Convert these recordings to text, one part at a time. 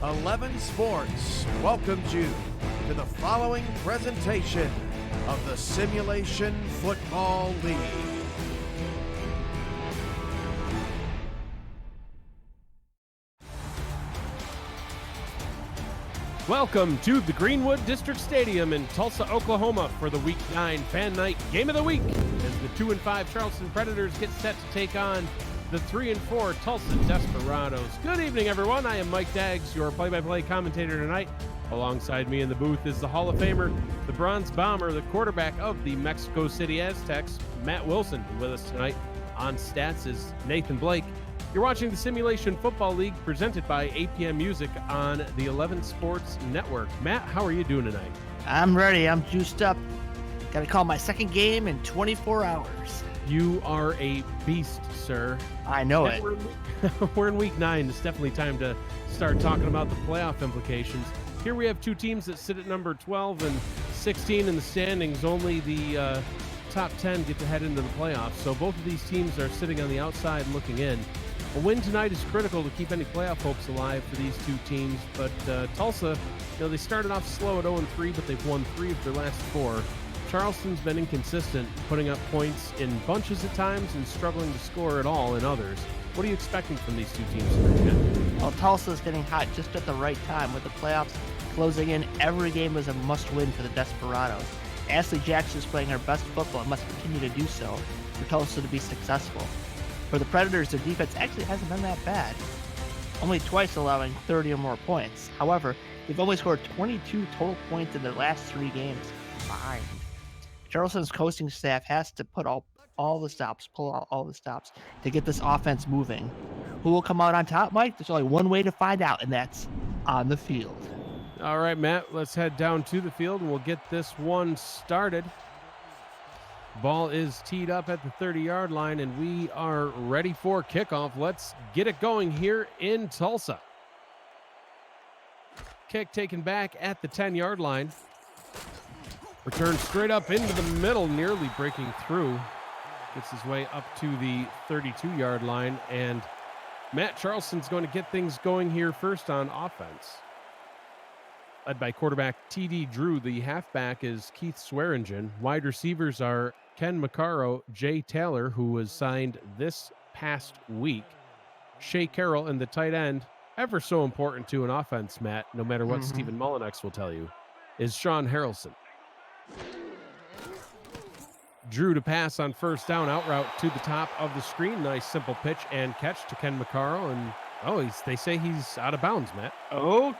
11 Sports welcomes you to the following presentation of the Simulation Football League. Welcome to the Greenwood District Stadium in Tulsa, Oklahoma for the Week 9 Fan Night Game of the Week as the 2-5 Charleston Predators get set to take on the 3-4 Tulsa Desperados. Good evening, everyone. I am Mike Daggs, your play-by-play commentator tonight. Alongside me in the booth is the Hall of Famer, the Bronze Bomber, the quarterback of the Mexico City Aztecs, Matt Wilson. And with us tonight on Stats is Nathan Blake. You're watching the Simulation Football League presented by APM Music on the 11 Sports Network. Matt, how are you doing tonight? I'm ready. I'm juiced up. Got to call my second game in 24 hours. You are a beast, sir. I know it. We're in Week 9. It's definitely time to start talking about the playoff implications. Here we have two teams that sit at number 12 and 16 in the standings. Only the top 10 get to head into the playoffs. So both of these teams are sitting on the outside looking in. A win tonight is critical to keep any playoff hopes alive for these two teams, but Tulsa, they started off slow at 0-3, but they've won 3 of their last 4. Charleston's been inconsistent, putting up points in bunches at times and struggling to score at all in others. What are you expecting from these two teams tonight? Well, Tulsa's getting hot just at the right time. With the playoffs closing in, every game is a must-win for the Desperados. Ashley Jackson is playing her best football and must continue to do so for Tulsa to be successful. For the Predators, their defense actually hasn't been that bad, only twice allowing 30 or more points. However, they've only scored 22 total points in their last 3 games combined. Charleston's coaching staff has to put pull out all the stops to get this offense moving. Who will come out on top, Mike? There's only one way to find out, and that's on the field. All right, Matt, let's head down to the field, and we'll get this one started. Ball is teed up at the 30-yard line, and we are ready for kickoff. Let's get it going here in Tulsa. Kick taken back at the 10-yard line. Return straight up into the middle, nearly breaking through. Gets his way up to the 32-yard line, and Matt, Charleston's going to get things going here first on offense. Led by quarterback T.D. Drew, the halfback is Keith Swearingen. Wide receivers are Ken McCarro, Jay Taylor, who was signed this past week, Shea Carroll, and the tight end, ever so important to an offense, Matt, no matter what Stephen Mullinex will tell you, is Sean Harrelson. Drew to pass on first down, out route to the top of the screen. Nice simple pitch and catch to Ken McCarro, and they say he's out of bounds, Matt. Oh,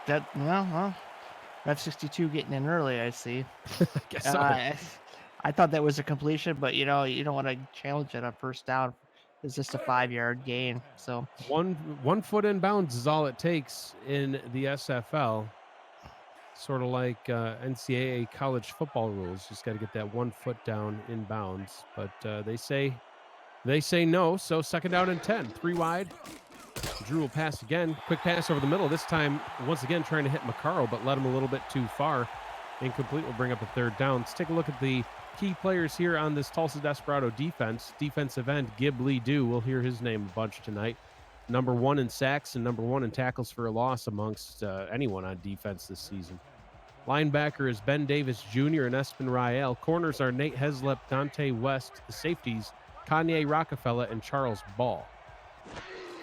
Rev 62 getting in early, I see. I guess so. I thought that was a completion, but you don't want to challenge it on first down. It's just a 5-yard gain. So one foot in bounds is all it takes in the SFL. Sort of like NCAA college football rules. Just got to get that 1 foot down in bounds. But they say no. So second down and 10, 3 wide. Drew will pass again. Quick pass over the middle. This time, once again, trying to hit McCarro, but led him a little bit too far. Incomplete will bring up a third down. Let's take a look at the key players here on this Tulsa Desperado defense. Defensive end, Gib Lee Dew. We'll hear his name a bunch tonight. Number 1 in sacks and number 1 in tackles for a loss amongst anyone on defense this season. Linebacker is Ben Davis Jr. and Espen Rael. Corners are Nate Heslip, Dante West. The safeties, Kanye Rockefeller and Charles Ball.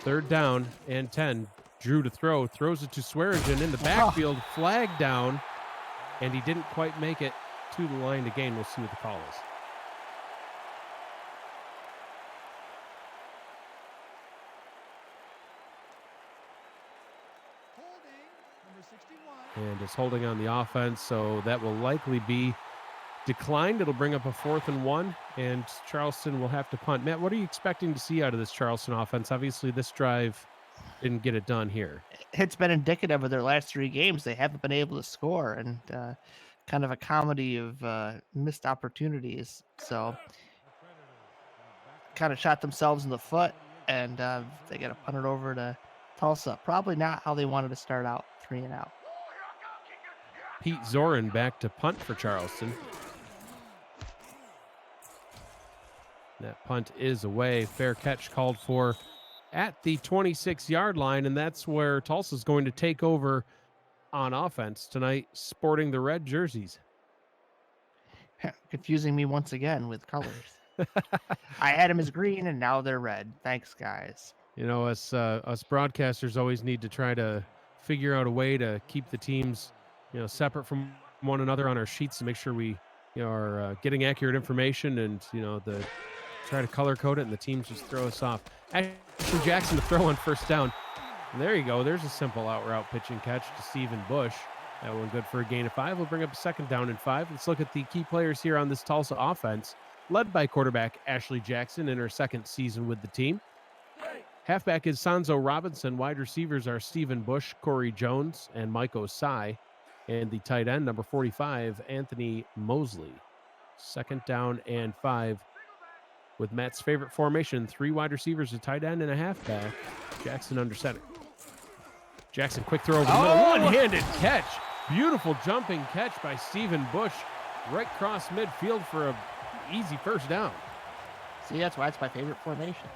Third down and 10. Drew to throw. Throws it to Swearingen in the backfield. Flag down. And he didn't quite make it to the line to gain. We'll see what the call is. And it's holding on the offense, so that will likely be declined. It'll bring up a 4th and 1, and Charleston will have to punt. Matt, what are you expecting to see out of this Charleston offense? Obviously, this drive didn't get it done here. It's been indicative of their last 3 games. They haven't been able to score, and kind of a comedy of missed opportunities. So kind of shot themselves in the foot, and they got to punt it over to Tulsa. Probably not how they wanted to start out, 3 and out. Pete Zorin back to punt for Charleston. That punt is away. Fair catch called for at the 26-yard line, and that's where Tulsa's going to take over on offense tonight, sporting the red jerseys. Confusing me once again with colors. I had them as green, and now they're red. Thanks, guys. You know, us broadcasters always need to try to figure out a way to keep the teams, separate from one another on our sheets to make sure we, are getting accurate information, and try to color code it, and the teams just throw us off. Ashley Jackson to throw on first down. And there you go. There's a simple out route pitch and catch to Stephen Bush. That one good for a gain of 5. We'll bring up a 2nd down and 5. Let's look at the key players here on this Tulsa offense, led by quarterback Ashley Jackson in her 2nd season with the team. Halfback is Sanzo Robinson. Wide receivers are Stephen Bush, Corey Jones, and Mike Osai. And the tight end, number 45, Anthony Mosley. 2nd down and 5. With Matt's favorite formation, 3 wide receivers, a tight end, and a halfback. Jackson under center. Jackson, quick throw over the middle. One-handed catch. Beautiful jumping catch by Stephen Bush. Right across midfield for a easy first down. See, that's why it's my favorite formation.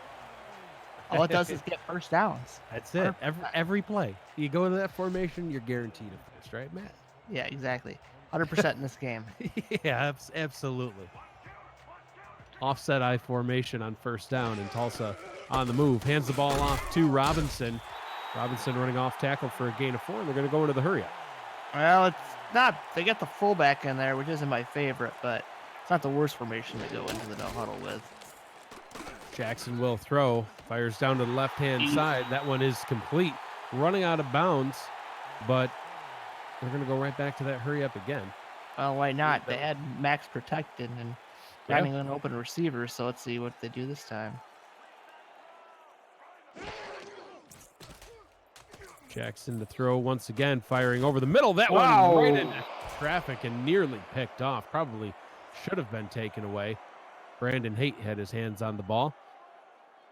All it does is get first downs. That's it. Every play. You go to that formation, you're guaranteed a first, right, Matt? Yeah, exactly. 100% in this game. Yeah, absolutely. Offset I formation on first down, and Tulsa on the move. Hands the ball off to Robinson. Robinson running off tackle for a gain of 4, and they're going to go into the hurry up. Well, it's not. They get the fullback in there, which isn't my favorite, but it's not the worst formation to go into the no huddle with. Jackson will throw. Fires down to the left-hand side. That one is complete. Running out of bounds, but they're going to go right back to that hurry up again. Well, why not? They had Max protected and finding an open receiver, so let's see what they do this time. Jackson to throw once again, firing over the middle. That one right into traffic and nearly picked off. Probably should have been taken away. Brandon Haight had his hands on the ball.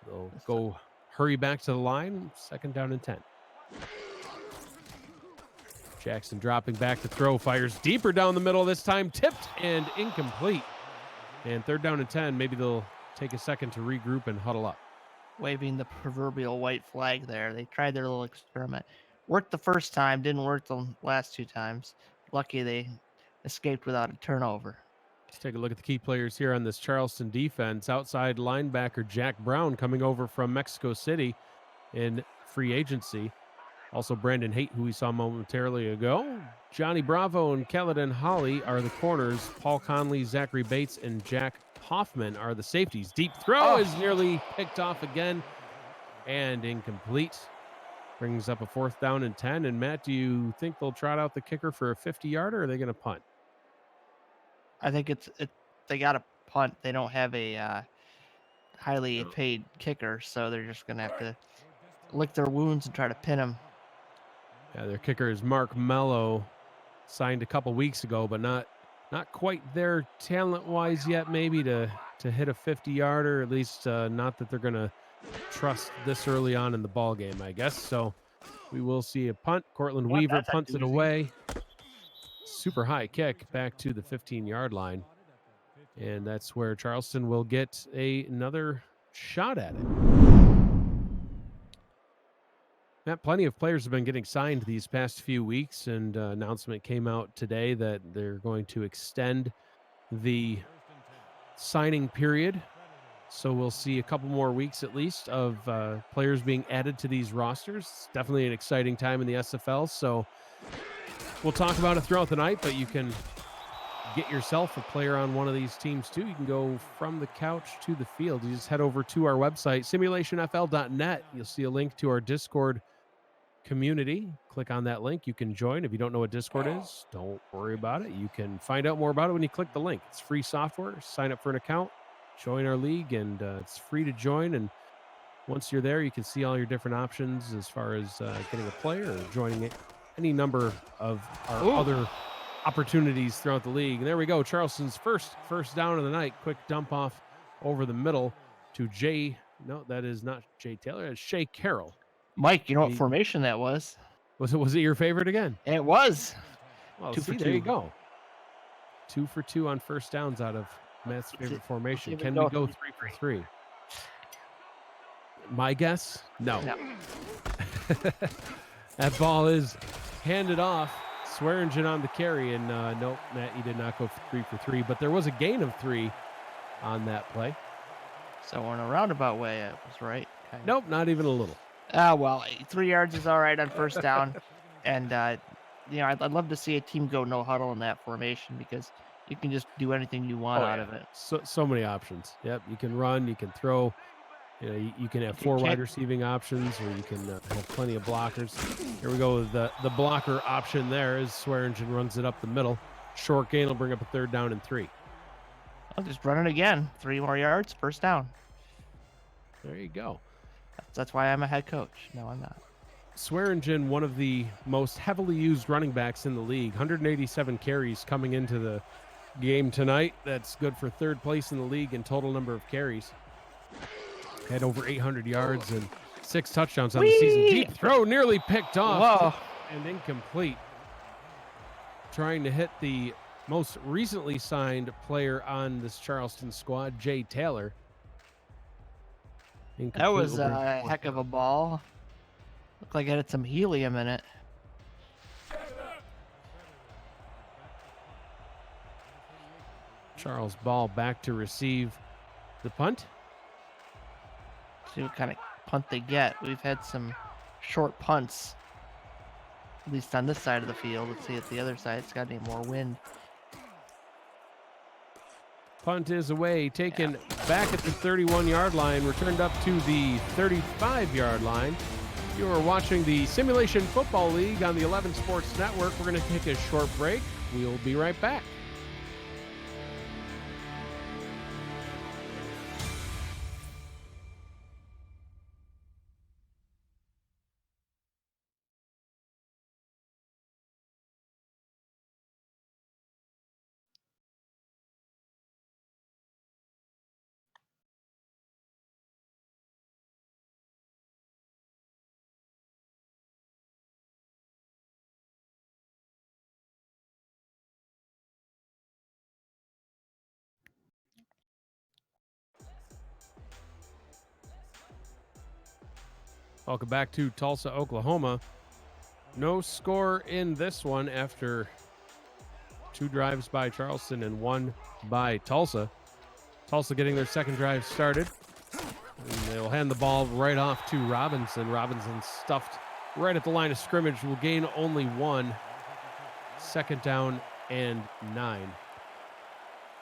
They'll go hurry back to the line. 2nd down and 10. Jackson dropping back to throw, fires deeper down the middle this time, tipped and incomplete. And 3rd down and 10. Maybe they'll take a second to regroup and huddle up. Waving the proverbial white flag there. They tried their little experiment. Worked the first time, didn't work the last 2 times. Lucky they escaped without a turnover. Let's take a look at the key players here on this Charleston defense. Outside linebacker Jack Brown coming over from Mexico City in free agency. Also Brandon Haight, who we saw momentarily ago. Johnny Bravo and Caledon Holly are the corners. Paul Conley, Zachary Bates, and Jack Hoffman are the safeties. Deep throw is nearly picked off again and incomplete. Brings up a 4th down and 10. And Matt, do you think they'll trot out the kicker for a 50-yarder, or are they going to punt? I think they got to punt. They don't have a highly paid kicker, so they're just going to have to lick their wounds and try to pin him. Yeah, their kicker is Mark Mello, signed a couple weeks ago, but not quite there talent-wise yet, maybe to hit a 50-yarder, at least not that they're going to trust this early on in the ball game, I guess. So we will see a punt. Cortland Weaver punts it away. Super high kick back to the 15-yard line. And that's where Charleston will get another shot at it. Matt, plenty of players have been getting signed these past few weeks, and announcement came out today that they're going to extend the signing period. So we'll see a couple more weeks at least of players being added to these rosters. It's definitely an exciting time in the SFL. So we'll talk about it throughout the night, but you can get yourself a player on one of these teams too. You can go from the couch to the field. You just head over to our website, simulationfl.net. You'll see a link to our Discord community. Click on that link. You can join. If you don't know what Discord is, don't worry about it. You can find out more about it when you click the link. It's free software. Sign up for an account, join our league, and it's free to join. And once you're there, you can see all your different options as far as getting a player or joining any number of our other opportunities throughout the league. And there we go. Charleston's first down of the night. Quick dump off over the middle to Jay. No, that is not Jay Taylor. It's Shea Carroll. Mike, you know what formation that was? Was it your favorite again? It was. Well, 2 for 2. There you go. 2 for 2 on first downs out of Matt's favorite formation. Can we go 3 for 3? My guess? No. No. That ball is handed off. Swearingen on the carry, and nope, Matt, you did not go 3 for 3, but there was a gain of 3 on that play. So in a roundabout way, I was right. Kind of. Nope, not even a little. Well, 3 yards is all right on first down. And, I'd love to see a team go no huddle in that formation because you can just do anything you want out of it. So many options. Yep, you can run, you can throw. You can have 4 wide receiving options, or you can have plenty of blockers. Here we go with the blocker option there as Swearingen runs it up the middle. Short gain will bring up a 3rd down and 3. I'll just run it again. 3 more yards, first down. There you go. That's why I'm a head coach. No, I'm not. Swearingen, one of the most heavily used running backs in the league. 187 carries coming into the game tonight. That's good for 3rd place in the league in total number of carries. Had over 800 yards and 6 touchdowns on the season. Deep throw nearly picked off. Whoa. And incomplete. Trying to hit the most recently signed player on this Charleston squad, Jay Taylor. That was a heck of a ball. Looked like it had some helium in it. Charles Ball back to receive the punt. See what kind of punt they get. We've had some short punts, at least on this side of the field. Let's see at the other side. It's got any more wind. Punt is away, taken back at the 31-yard line, returned up to the 35-yard line. You are watching the Simulation Football League on the 11 Sports Network. We're going to take a short break. We'll be right back. Welcome back to Tulsa, Oklahoma. No score in this one after 2 drives by Charleston and 1 by Tulsa. Tulsa getting their 2nd drive started. And they'll hand the ball right off to Robinson. Robinson stuffed right at the line of scrimmage. Will gain only 1. 2nd down and 9.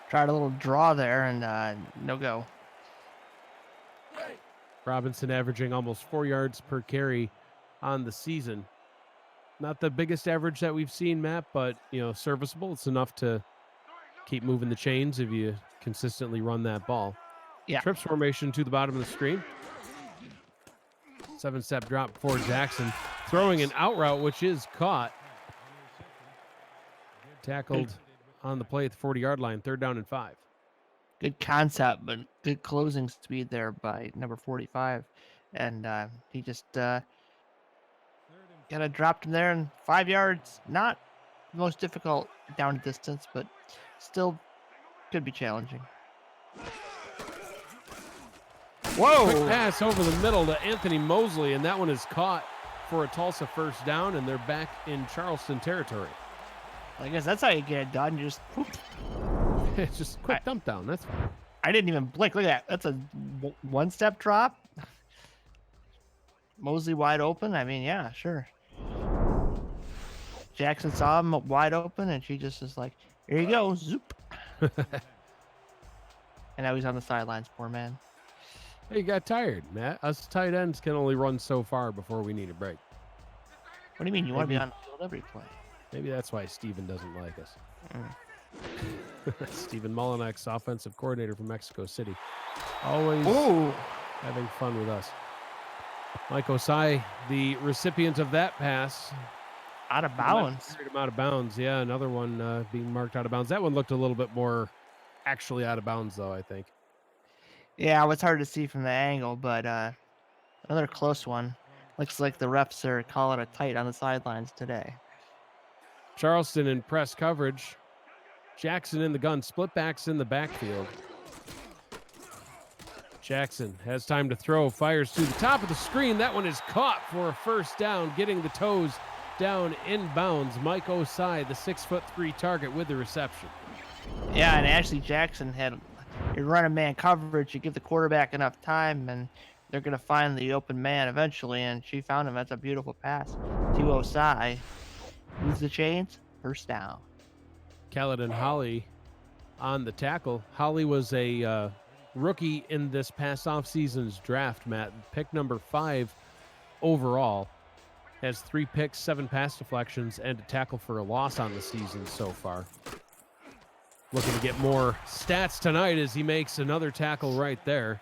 Tried a little draw there and no go. Robinson averaging almost 4 yards per carry on the season. Not the biggest average that we've seen, Matt, but, serviceable. It's enough to keep moving the chains if you consistently run that ball. Yeah. Trips formation to the bottom of the screen. 7-step drop for Jackson. Throwing an out route, which is caught. Tackled on the play at the 40-yard line. 3rd down and 5. Good concept, but good closing speed there by number 45. And he just kind of dropped him there in 5 yards. Not the most difficult down distance, but still could be challenging. Whoa! Quick pass over the middle to Anthony Mosley, and that one is caught for a Tulsa 1st down, and they're back in Charleston territory. I guess that's how you get it done. You just whoop. It's just quick dump down. That's fine. I didn't even blink. Look at that. That's a 1-step drop. Mosley wide open. I mean, yeah, sure. Jackson saw him wide open, and she just is like, here you go, zoop. And now he's on the sidelines, poor man. Hey, you got tired, Matt. Us tight ends can only run so far before we need a break. What do you mean? You want to be on the field every play? Maybe that's why Steven doesn't like us. Stephen Molinex, offensive coordinator from Mexico City. Always having fun with us. Mike Osai, the recipient of that pass. Out of bounds. Carried him out of bounds. Yeah, another one being marked out of bounds. That one looked a little bit more actually out of bounds, though, I think. Yeah, it was hard to see from the angle, but another close one. Looks like the refs are calling it tight on the sidelines today. Charleston in press coverage. Jackson in the gun. Split backs in the backfield. Jackson has time to throw, fires to the top of the screen. That one is caught for a first down, getting the toes down inbounds. Mike Osai, the 6'3" target, with the reception. Yeah, and Ashley Jackson had a run of man coverage. You give the quarterback enough time, and they're going to find the open man eventually, and she found him. That's a beautiful pass to Osai. Moves the chains, first down. Kaladin Holly on the tackle. Holly was a rookie in this past offseason's draft, Matt. Pick number 5 overall. Has 3 picks, 7 pass deflections, and a tackle for a loss on the season so far. Looking to get more stats tonight as he makes another tackle right there.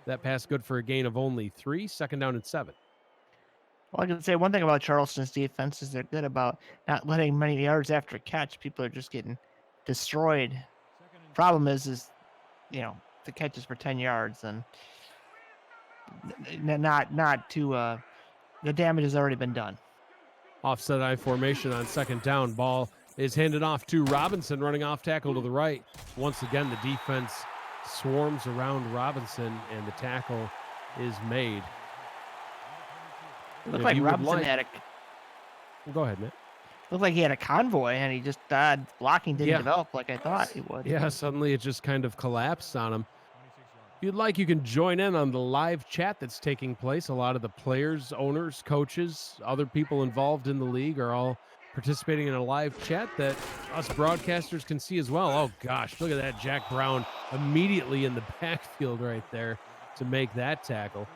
That pass good for a gain of only 3, 2nd down and 7. Well, I can say one thing about Charleston's defense is they're good about not letting many yards after a catch. People are just getting destroyed. Problem is the catches for 10 yards and not too the damage has already been done. Offset I formation on 2nd down. Ball is handed off to Robinson, running off tackle to the right. Once again, the defense swarms around Robinson, and the tackle is made. It looked like Robinson had Go ahead, Matt. Looked like he had a convoy, and he just blocking didn't develop like I thought he would. Yeah, suddenly it just kind of collapsed on him. If you'd like, you can join in on the live chat that's taking place. A lot of the players, owners, coaches, other people involved in the league are all participating in a live chat that us broadcasters can see as well. Oh, gosh, look at that. Jack Brown immediately in the backfield right there to make that tackle.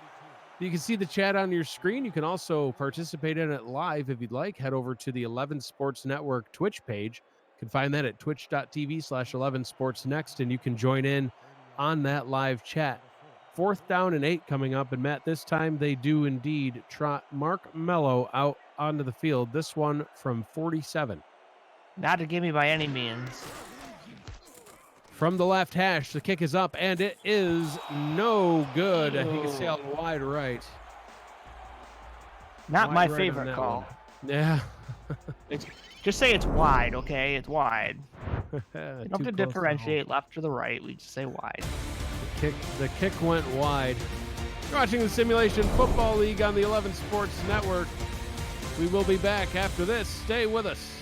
You can see the chat on your screen. You can also participate in it live if you'd like. Head over to the 11 Sports Network Twitch page. You can find that at twitch.tv/11sportsnext, and you can join in on that live chat. 4th down and 8 coming up, and Matt, this time they do indeed trot Mark Mello out onto the field. This one from 47. Not a gimme by any means. From the left hash, the kick is up, and it is no good. He can sail wide right. Not Wide my right favorite call. Yeah. Just say it's wide, okay? It's wide. You don't have to Too close differentiate left or the right. We just say wide. The kick went wide. You're watching the Simulation Football League on the 11 Sports Network. We will be back after this. Stay with us.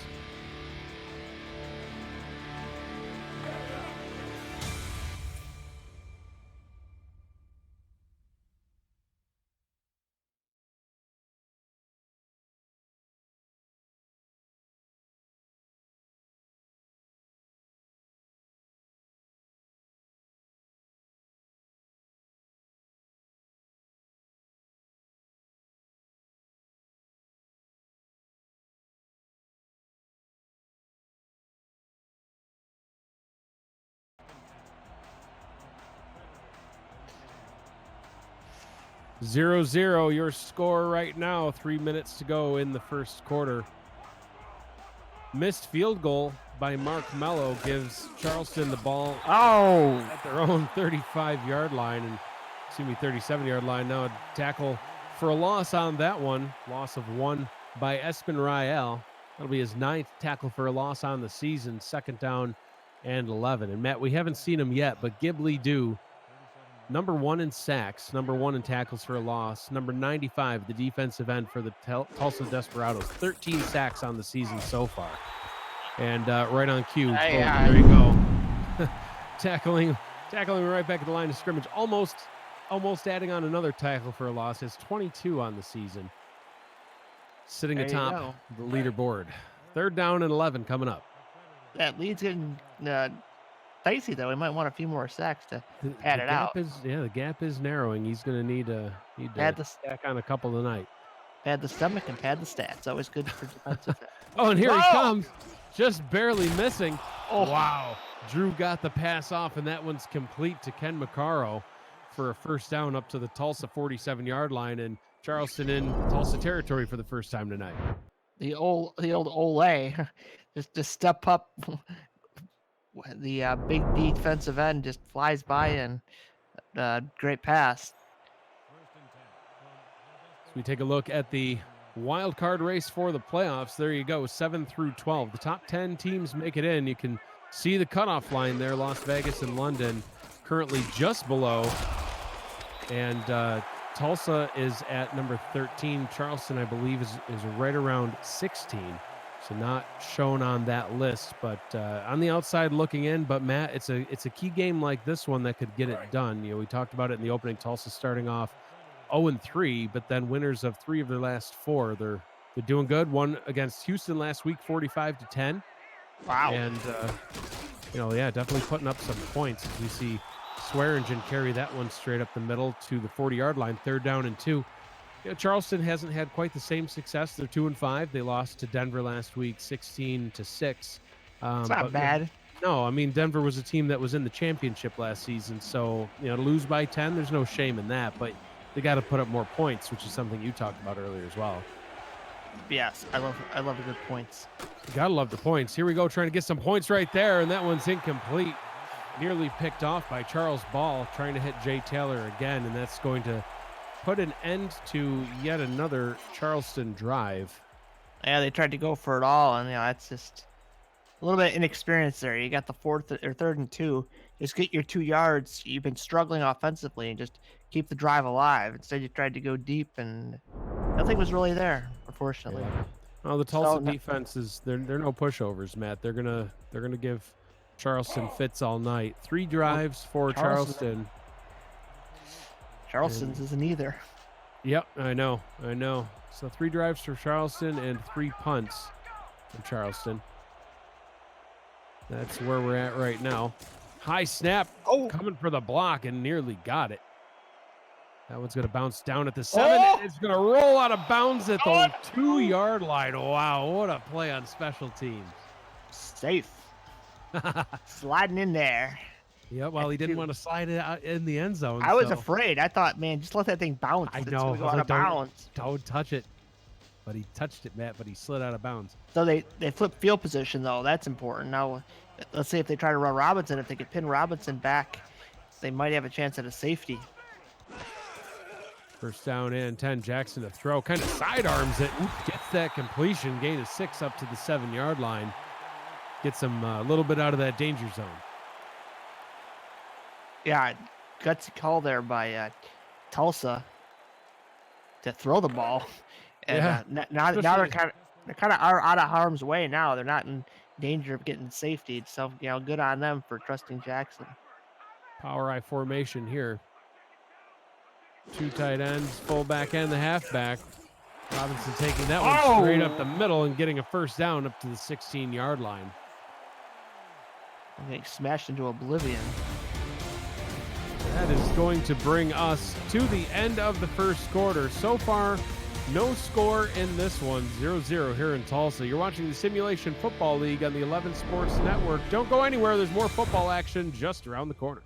Zero, your score right now. 3 minutes to go in the first quarter. Missed field goal by Mark Mello gives Charleston the ball at their own 35-yard line, and 37-yard line. Now a tackle for a loss on that one. Loss of 1 by Espen Rael. That'll be his 9th tackle for a loss on the season. 2nd down and 11. And Matt, we haven't seen him yet, but Ghibli do. Number 1 in sacks, number 1 in tackles for a loss, number 95, the defensive end for the Tulsa Desperados. 13 sacks on the season so far. And right on cue. There you go. tackling right back at the line of scrimmage. Almost adding on another tackle for a loss. Has 22 on the season. Sitting atop the leaderboard. 3rd down and 11 coming up. That lead's getting dicey, though. We might want a few more sacks to pad it out. The gap is narrowing. He's going to need to stack on a couple tonight. Pad the stomach and pad the stats. Always good for defensive. Oh, and here he comes. Just barely missing. Oh, wow. Drew got the pass off, and that one's complete to Ken McCarro for a first down up to the Tulsa 47-yard line, and Charleston in Tulsa territory for the first time tonight. The old Ole, just step up. The big defensive end just flies by, and great pass. So we take a look at the wild card race for the playoffs. There you go, 7 through 12. The top 10 teams make it in. You can see the cutoff line there. Las Vegas and London currently just below And Tulsa is at number 13. Charleston, I believe, is right around 16. So not shown on that list, but on the outside looking in. But Matt, it's a key game like this one that could get it done. We talked about it in the opening. Tulsa starting off 0-3, but then winners of 3 of their last 4. They're doing good. One against Houston last week, 45-10. Wow. And yeah, definitely putting up some points as we see Swearingen carry that one straight up the middle to the 40-yard line, 3rd down and 2. Charleston hasn't had quite the same success. They're 2-5. They lost to Denver last week, 16-6. It's not bad. No, I mean, Denver was a team that was in the championship last season. So, to lose by 10, there's no shame in that. But they got to put up more points, which is something you talked about earlier as well. Yes, I love the good points. You gotta love the points. Here we go, trying to get some points right there, and that one's incomplete. Nearly picked off by Charles Ball, trying to hit Jay Taylor again, and that's going to put an end to yet another Charleston drive. Yeah, they tried to go for it all, and that's just a little bit inexperience there. You got the 4th or 3rd and 2. Just get your 2 yards. You've been struggling offensively, and just keep the drive alive. Instead, you tried to go deep, and nothing was really there, unfortunately. Yeah. Well, the Tulsa defense is they're no pushovers, Matt. They're gonna give Charleston fits all night. 3 drives for Charleston. Charleston's isn't either. Yep, I know. So 3 drives for Charleston and 3 punts from Charleston. That's where we're at right now. High snap coming for the block and nearly got it. That one's going to bounce down at the 7. It's going to roll out of bounds at the 2-yard line. Wow, what a play on special teams. Safe. Sliding in there. Yeah, well, he didn't want to slide it out in the end zone. I was afraid. I thought, man, just let that thing bounce. I know. It's going to go out of bounds. Don't touch it. But he touched it, Matt, but he slid out of bounds. So they flip field position, though. That's important. Now, let's see if they try to run Robinson. If they could pin Robinson back, they might have a chance at a safety. 1st down and 10. Jackson to throw. Kind of sidearms it. Gets that completion. Gain of 6 up to the 7-yard line. Gets him a little bit out of that danger zone. Yeah, gutsy call there by Tulsa to throw the ball. And now they're kind of out of harm's way now. They're not in danger of getting safety. So, good on them for trusting Jackson. Power I formation here. 2 tight ends, fullback and the halfback. Robinson taking that one straight up the middle and getting a 1st down up to the 16-yard line. Getting smashed into oblivion. That is going to bring us to the end of the 1st quarter. So far, no score in this one, 0-0 here in Tulsa. You're watching the Simulation Football League on the 11 Sports Network. Don't go anywhere. There's more football action just around the corner.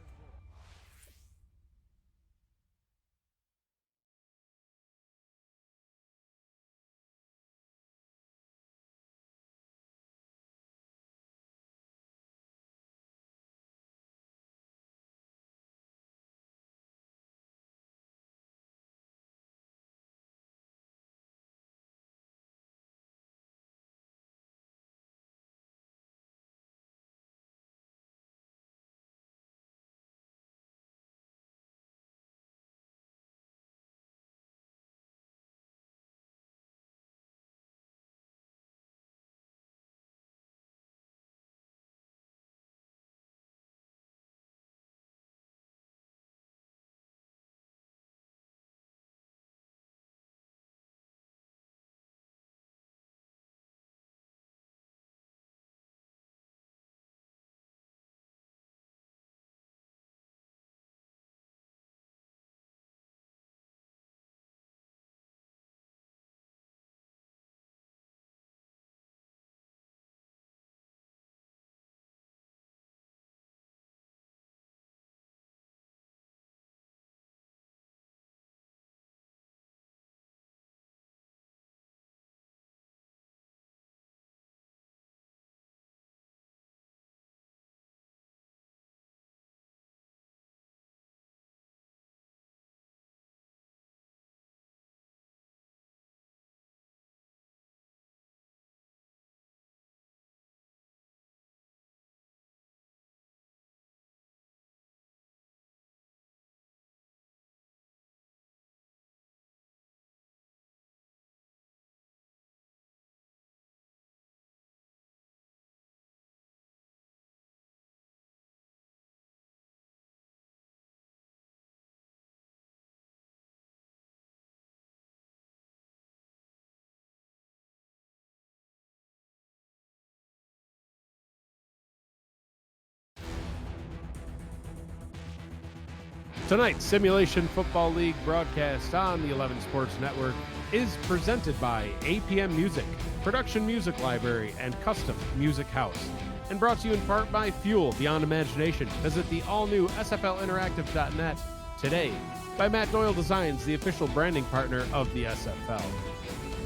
Tonight's Simulation Football League broadcast on the 11 Sports Network is presented by APM Music, Production Music Library, and Custom Music House, and brought to you in part by Fuel Beyond Imagination. Visit the all-new SFLinteractive.net today, by Matt Doyle Designs, the official branding partner of the SFL,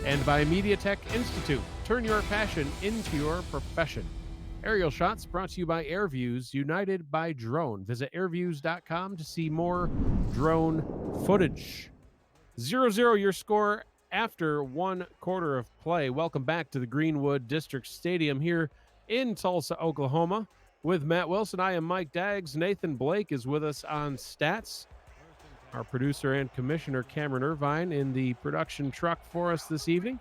and by MediaTek Institute. Turn your passion into your profession. Aerial shots brought to you by AirViews, united by drone. Visit airviews.com to see more drone footage. 0-0 your score after 1 quarter of play. Welcome back to the Greenwood District Stadium here in Tulsa, Oklahoma. With Matt Wilson, I am Mike Daggs. Nathan Blake is with us on stats. Our producer and commissioner, Cameron Irvine, in the production truck for us this evening.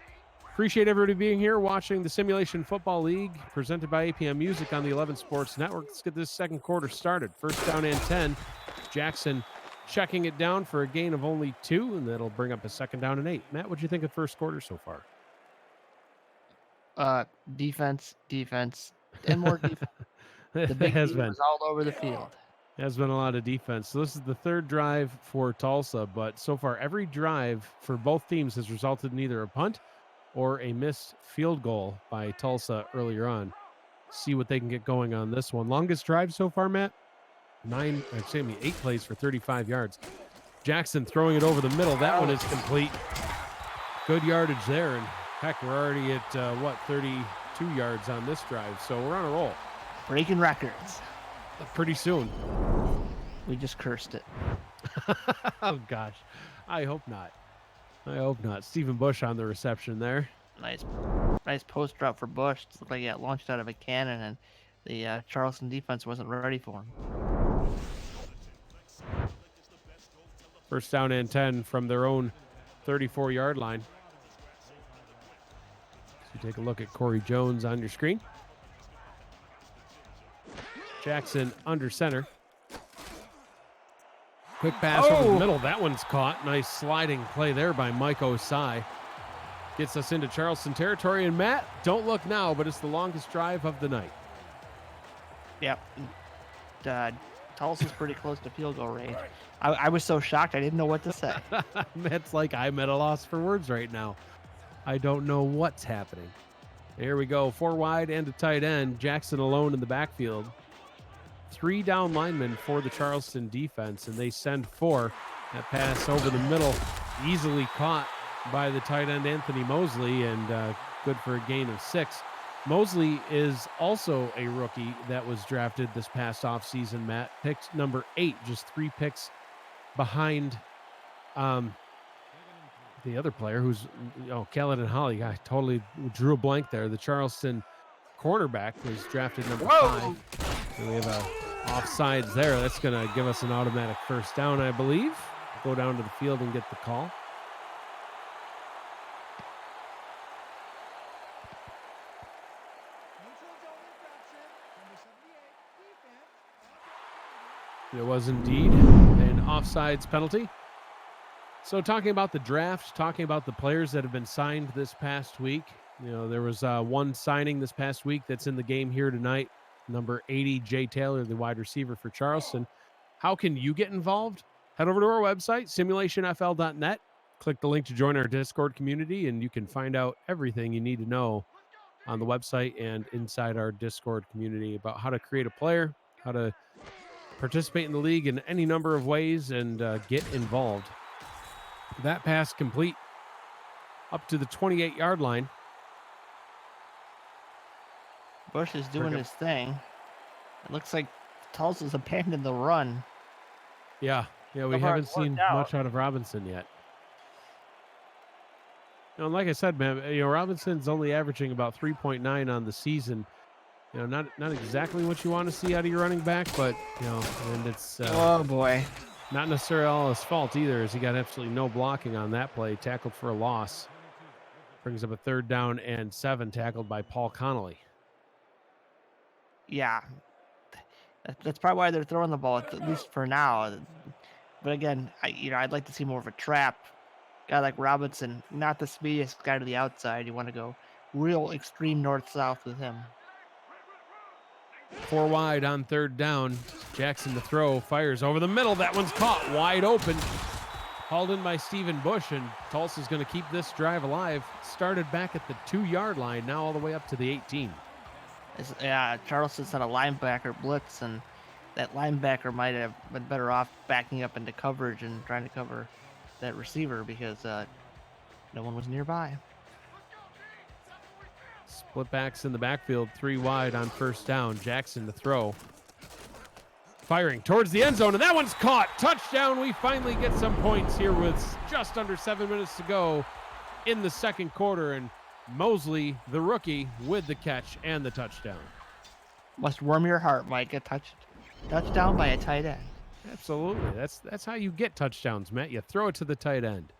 Appreciate everybody being here watching the Simulation Football League presented by APM Music on the 11 Sports Network. Let's get this second quarter started. First down and 10. Jackson checking it down for a gain of only 2, and that'll bring up a second down and 8. Matt, what'd you think of first quarter so far? Defense, and more defense. The big has D been was all over the field. Has been a lot of defense. So this is the third drive for Tulsa, but so far every drive for both teams has resulted in either a punt or a missed field goal by Tulsa earlier on. See what they can get going on this one. Longest drive so far, Matt? 8 plays for 35 yards. Jackson throwing it over the middle. That one is complete. Good yardage there. And heck, we're already at, 32 yards on this drive. So we're on a roll. Breaking records. Pretty soon. We just cursed it. Oh, gosh. I hope not. Stephen Bush on the reception there. Nice post route for Bush. It looked like he got launched out of a cannon, and the Charleston defense wasn't ready for him. First down and 10 from their own 34-yard line. So take a look at Corey Jones on your screen. Jackson under center. Quick pass over the middle. That one's caught. Nice sliding play there by Mike Osai. Gets us into Charleston territory. And Matt, don't look now, but it's the longest drive of the night. Yep. Tulsa's pretty close to field goal range. I was so shocked I didn't know what to say. Matt's like, I'm at a loss for words right now. I don't know what's happening. Here we go. 4 wide and a tight end. Jackson alone in the backfield. 3 down linemen for the Charleston defense, and they send 4. That pass over the middle, easily caught by the tight end Anthony Mosley, and good for a gain of 6. Mosley is also a rookie that was drafted this past offseason, Matt. Picked number 8, just 3 picks behind the other player who's, Caledon Holly. I totally drew a blank there. The Charleston cornerback was drafted number 5. And we have a offsides there. That's going to give us an automatic first down, I believe. Go down to the field and get the call. It was indeed an offsides penalty. So talking about the draft, talking about the players that have been signed this past week, there was one signing this past week that's in the game here tonight. Number 80, Jay Taylor, the wide receiver for Charleston. How can you get involved? Head over to our website, simulationfl.net. Click the link to join our Discord community, and you can find out everything you need to know on the website and inside our Discord community about how to create a player, how to participate in the league in any number of ways, and get involved. That pass complete up to the 28-yard line. Bush is doing his thing. It looks like Tulsa's abandoned the run. Yeah, we haven't seen much out of Robinson yet. Like I said, man, Robinson's only averaging about 3.9 on the season. Not exactly what you want to see out of your running back, but and it's oh boy, not necessarily all his fault either, as he got absolutely no blocking on that play. Tackled for a loss. Brings up a 3rd down and 7, tackled by Paul Connolly. Yeah, that's probably why they're throwing the ball, at least for now. But again, I'd like to see more of a trap. Guy like Robinson, not the speediest guy to the outside. You want to go real extreme north-south with him. 4 wide on 3rd down. Jackson to throw, fires over the middle. That one's caught wide open. Hauled in by Stephen Bush, and Tulsa's going to keep this drive alive. Started back at the 2-yard line, now all the way up to the 18. Charleston's had a linebacker blitz, and that linebacker might have been better off backing up into coverage and trying to cover that receiver because no one was nearby. Split backs in the backfield, 3 wide on 1st down. Jackson to throw. Firing towards the end zone, and that one's caught. Touchdown. We finally get some points here with just under 7 minutes to go in the 2nd quarter, and Mosley, the rookie, with the catch and the touchdown. Must warm your heart, Mike. A touchdown by a tight end. Absolutely. That's how you get touchdowns, Matt. You throw it to the tight end.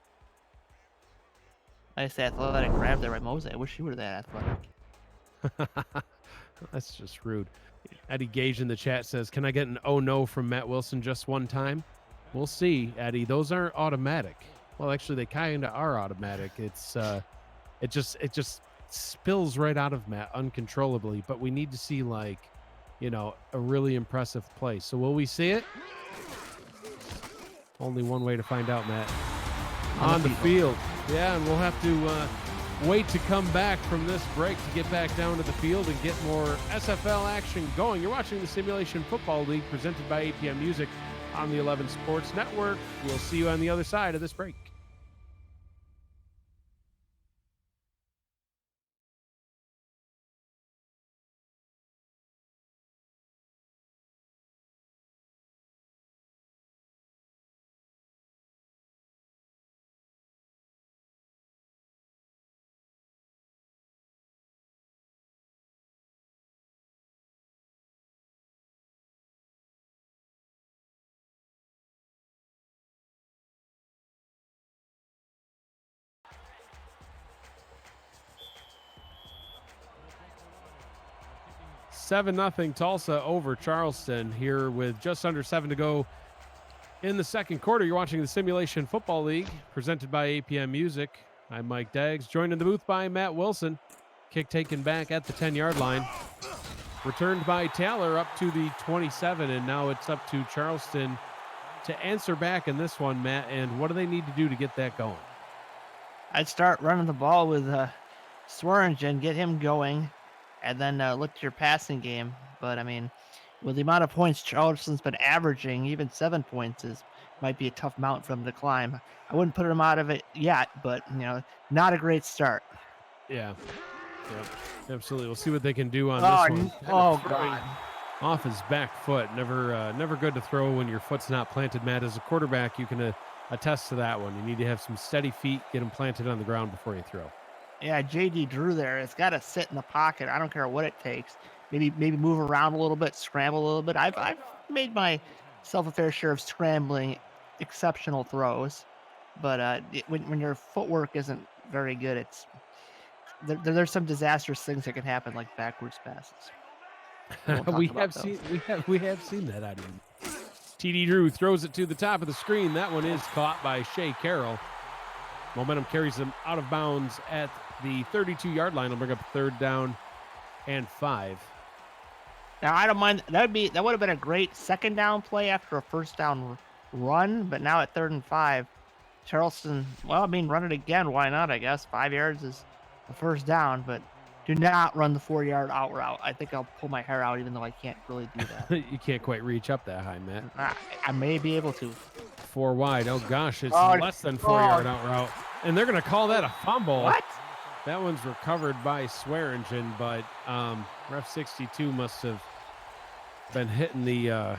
Nice athletic grab there by Mosley. I wish you were that athletic. That's just rude. Eddie Gage in the chat says, "Can I get an oh no from Matt Wilson just one time?" We'll see, Eddie. Those aren't automatic. Well, actually, they kind of are automatic. It's it just spills right out of Matt uncontrollably. But we need to see, like, a really impressive play. So will we see it? Only one way to find out, Matt. On the field. Yeah, and we'll have to wait to come back from this break to get back down to the field and get more SFL action going. You're watching the Simulation Football League presented by APM Music on the 11 Sports Network. We'll see you on the other side of this break. Seven 0 Tulsa over Charleston here with just under 7 to go in the 2nd quarter. You're watching the Simulation Football League presented by APM Music. I'm Mike Daggs, joined in the booth by Matt Wilson. Kick taken back at the 10-yard line. Returned by Taylor up to the 27, and now it's up to Charleston to answer back in this one, Matt. And what do they need to do to get that going? I'd start running the ball with Swearingen, get him going, and then look to your passing game. But, I mean, with the amount of points Charleston's been averaging, even 7 points might be a tough mountain for them to climb. I wouldn't put them out of it yet, but, not a great start. Yeah. Yep. Absolutely. We'll see what they can do on this one. Oh, God. Off his back foot. Never good to throw when your foot's not planted, Matt. As a quarterback, you can attest to that one. You need to have some steady feet, get them planted on the ground before you throw. Yeah, J.D. Drew there. It's got to sit in the pocket. I don't care what it takes. Maybe move around a little bit, scramble a little bit. I've made myself a fair share of scrambling, exceptional throws, but when your footwork isn't very good, there's some disastrous things that can happen, like backwards passes. we have seen that out of him. T.D. Drew throws it to the top of the screen. That one is caught by Shea Carroll. Momentum carries them out of bounds at the 32-yard line. Will bring up 3rd down and 5. Now, I don't mind. That would have been a great 2nd down play after a 1st down run, but now at 3rd and 5, Charleston, run it again. Why not, I guess? 5 yards is the 1st down, but do not run the 4-yard out route. I think I'll pull my hair out, even though I can't really do that. You can't quite reach up that high, Matt. I may be able to. 4 wide. Oh, gosh. It's less than 4-yard out route. And they're going to call that a fumble. What? That one's recovered by Swearingen, but ref 62 must have been hitting the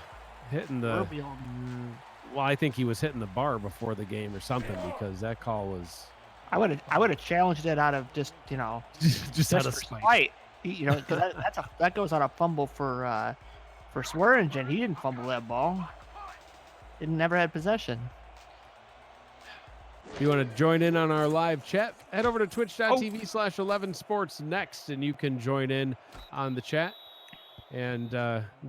well, I think he was hitting the bar before the game or something, because that call was. I would have challenged it out of just just out of spite. That goes on a fumble for Swearingen. He didn't fumble that ball. Never had possession. If you want to join in on our live chat, head over to twitch.tv/11sports next, and you can join in on the chat and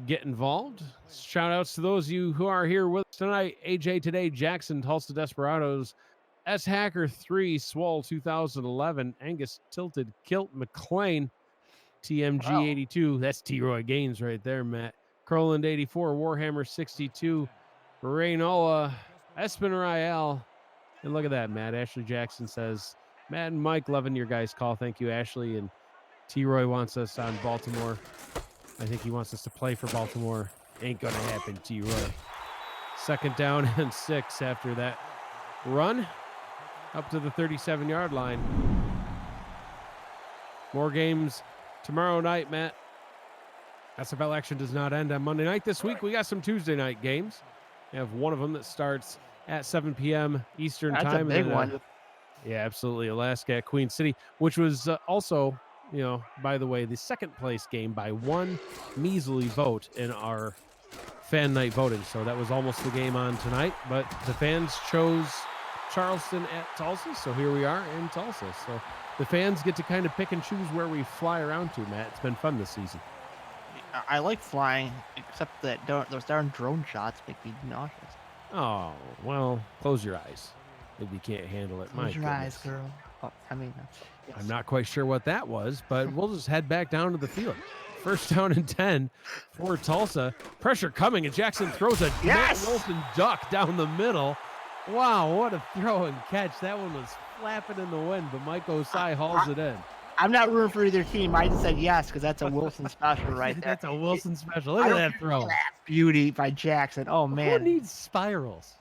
get involved. Shout outs to those of you who are here with us tonight. AJ Today, Jackson, Tulsa Desperados, S Hacker 3, Swole 2011, Angus Tilted, Kilt McLean, TMG 82. That's T-Roy Gaines right there, Matt. Croland 84. Warhammer 62. Raynola. Espinariel. And look at that, Matt. Ashley Jackson says, Matt and Mike, loving your guys' call. Thank you, Ashley. And T-Roy wants us on Baltimore. I think he wants us to play for Baltimore. Ain't going to happen, T-Roy. 2nd down and 6 after that run up to the 37-yard line. More games tomorrow night, Matt. SFL action does not end on Monday night this week. We got some Tuesday night games. We have one of them that starts at 7 p.m. Eastern time. That's a big one. Yeah, absolutely. Alaska at Queen City, which was also, by the way, the 2nd place game by one measly vote in our fan night voting. So that was almost the game on tonight, but the fans chose Charleston at Tulsa. So here we are in Tulsa. So the fans get to kind of pick and choose where we fly around to, Matt. It's been fun this season. I like flying, except that those darn drone shots make me nauseous. Oh, well, close your eyes if you can't handle it. Close your eyes, girl. Oh, yes. I'm not quite sure what that was, but we'll just head back down to the field. 1st down and 10 for Tulsa. Pressure coming, and Jackson throws a Matt Wilson duck down the middle. Wow, what a throw and catch. That one was flapping in the wind, but Mike Osai hauls it in. I'm not rooting for either team. I just said yes because that's a Wilson special right there. That's a Wilson special. Look at that throw. That beauty by Jackson. Oh, man. Who needs spirals?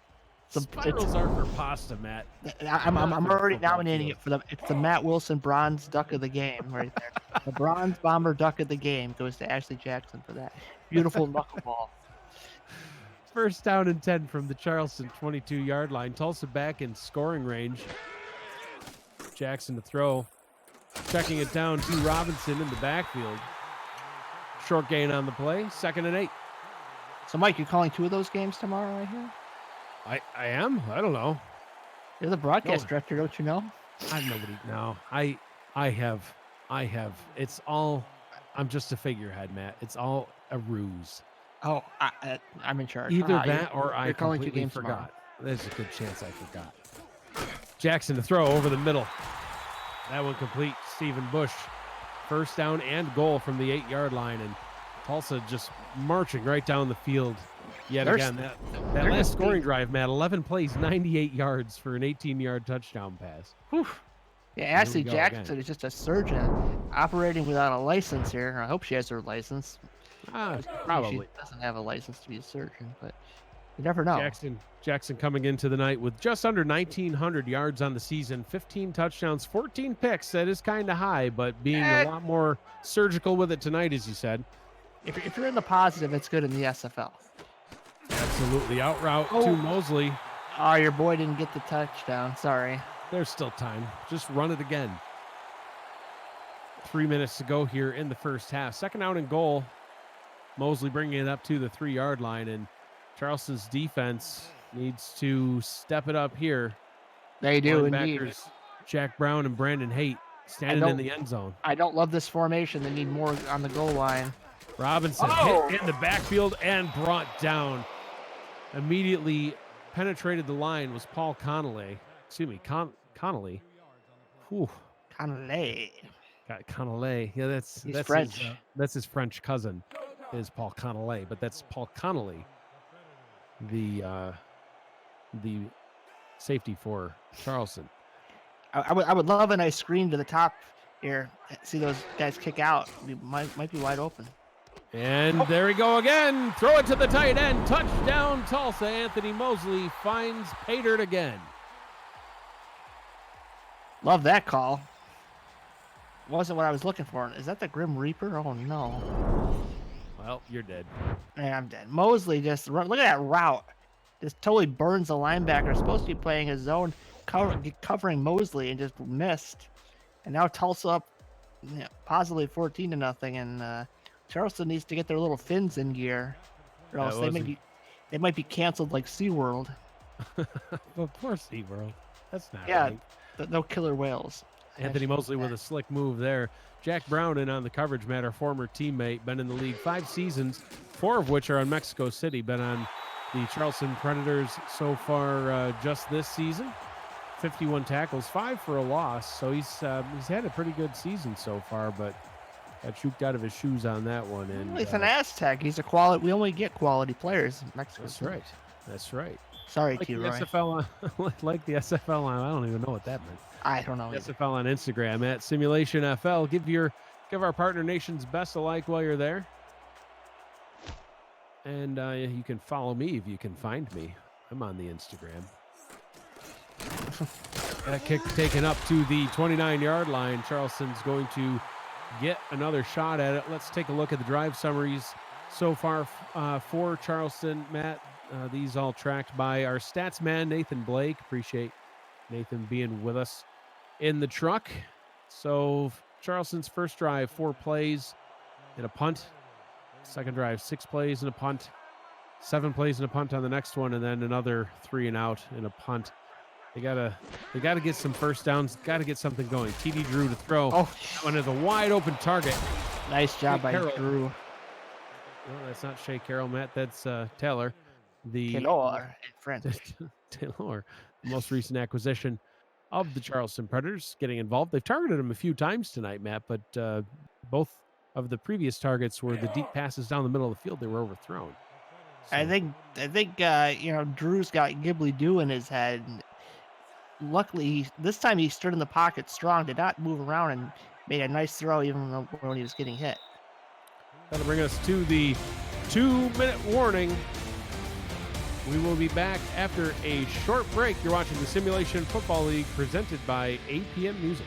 Spirals are for pasta, Matt. I'm already nominating it for it's the Matt Wilson Bronze Duck of the Game right there. The Bronze Bomber Duck of the Game goes to Ashley Jackson for that beautiful knuckleball. 1st down and 10 from the Charleston 22-yard line. Tulsa back in scoring range. Jackson to throw. Checking it down to Robinson in the backfield. Short gain on the play. 2nd and 8. So, Mike, you're calling 2 of those games tomorrow, I hear? I am? I don't know. You're the broadcast director, don't you know? I'm nobody. No, I have. It's all. I'm just a figurehead, Matt. It's all a ruse. Oh, I'm in charge. Either that or I calling 2 completely games forgot. tomorrow. There's a good chance I forgot. Jackson to throw over the middle. That one complete. Stephen Bush. 1st down and goal from the 8-yard line, and Tulsa just marching right down the field. Yet again, that last scoring drive, Matt, 11 plays, 98 yards for an 18-yard touchdown pass. Whew. Yeah, Ashley Jackson is just a surgeon operating without a license here. I hope she has her license. Probably. She doesn't have a license to be a surgeon, but you never know. Jackson coming into the night with just under 1,900 yards on the season, 15 touchdowns, 14 picks. That is kind of high, but being a lot more surgical with it tonight, as you said. If you're in the positive, it's good in the SFL. Absolutely. Out route to Mosley. Oh, your boy didn't get the touchdown. Sorry. There's still time. Just run it again. 3 minutes to go here in the first half. 2nd out and goal. Mosley bringing it up to the 3-yard line, and Charleston's defense needs to step it up here. They do indeed. Jack Brown and Brandon Haight standing in the end zone. I don't love this formation. They need more on the goal line. Robinson hit in the backfield and brought down. Immediately penetrated the line was Paul Connolly. Excuse me, Connolly. Whew. Connolly. Got Connolly. Yeah, that's French. That's his French cousin, is Paul Connolly, but that's Paul Connolly, the safety for Charleston. I would love a nice screen to the top here. See those guys kick out. Might be wide open. And there we go again. Throw it to the tight end. Touchdown, Tulsa. Anthony Mosley finds Paydirt again. Love that call. Wasn't what I was looking for. Is that the Grim Reaper? Oh, no. Well, you're dead. Yeah, I'm dead. Mosley just run. Look at that route. Just totally burns the linebacker. Supposed to be playing his zone, covering Mosley, and just missed. And now Tulsa up, possibly 14-0, and Charleston needs to get their little fins in gear, or else they might be canceled like SeaWorld. Well, poor SeaWorld. That's not right. No killer whales. Anthony Mosley with a slick move there. Jack Brown in on the coverage, Matt, our former teammate, been in the league 5 seasons, 4 of which are in Mexico City. Been on the Charleston Predators so far just this season. 51 tackles, 5 for a loss. So he's had a pretty good season so far, but got juked out of his shoes on that one. And He's an Aztec. He's a quality. We only get quality players in Mexico. That's right. That's right. Sorry, Like the T-Roy. SFL on, like the SFL on, I don't even know what that meant. I don't know. SFL on Instagram at Simulation FL. Give our partner nations best a like while you're there. And you can follow me if you can find me. I'm on the Instagram. That kick taken up to the 29-yard line. Charleston's going to get another shot at it. Let's take a look at the drive summaries so far for Charleston. Matt, these all tracked by our stats man, Nathan Blake. Appreciate Nathan being with us in the truck. So Charleston's first drive, 4 plays and a punt. Second drive, 6 plays and a punt. 7 plays and a punt on the next one, and then another 3 and out and a punt. They gotta get some first downs. Got to get something going. TD Drew to throw. Oh, one is a wide open target. Nice job by Carroll. Drew. No, that's not Shea Carroll, Matt. That's Taylor. Taylor in French. Taylor, the most recent acquisition of the Charleston Predators, getting involved. They've targeted him a few times tonight, Matt, but both of the previous targets were the deep passes down the middle of the field. They were overthrown. So, I think Drew's got Ghibli Doo in his head. Luckily, this time he stood in the pocket strong, did not move around, and made a nice throw even when he was getting hit. that'll bring us to the 2-minute warning. We will be back after a short break. You're watching the Simulation Football League presented by APM Music.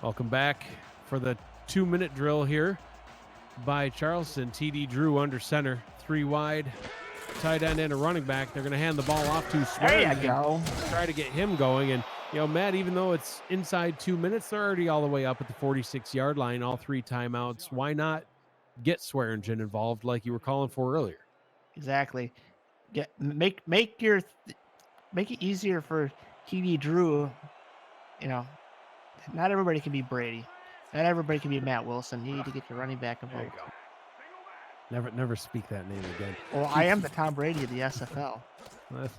Welcome back for the 2-minute drill here by Charleston. TD Drew under center, 3 wide, tight end and a running back. They're going to hand the ball off to Swearingen. There you go. Try to get him going. And, Matt, even though it's inside 2 minutes, they're already all the way up at the 46-yard line, all 3 timeouts. Why not get Swearingen involved like you were calling for earlier? Exactly. Make it easier for TD Drew. Not everybody can be Brady. Not everybody can be Matt Wilson. You need to get your running back involved. Never speak that name again. Well, I am the Tom Brady of the SFL.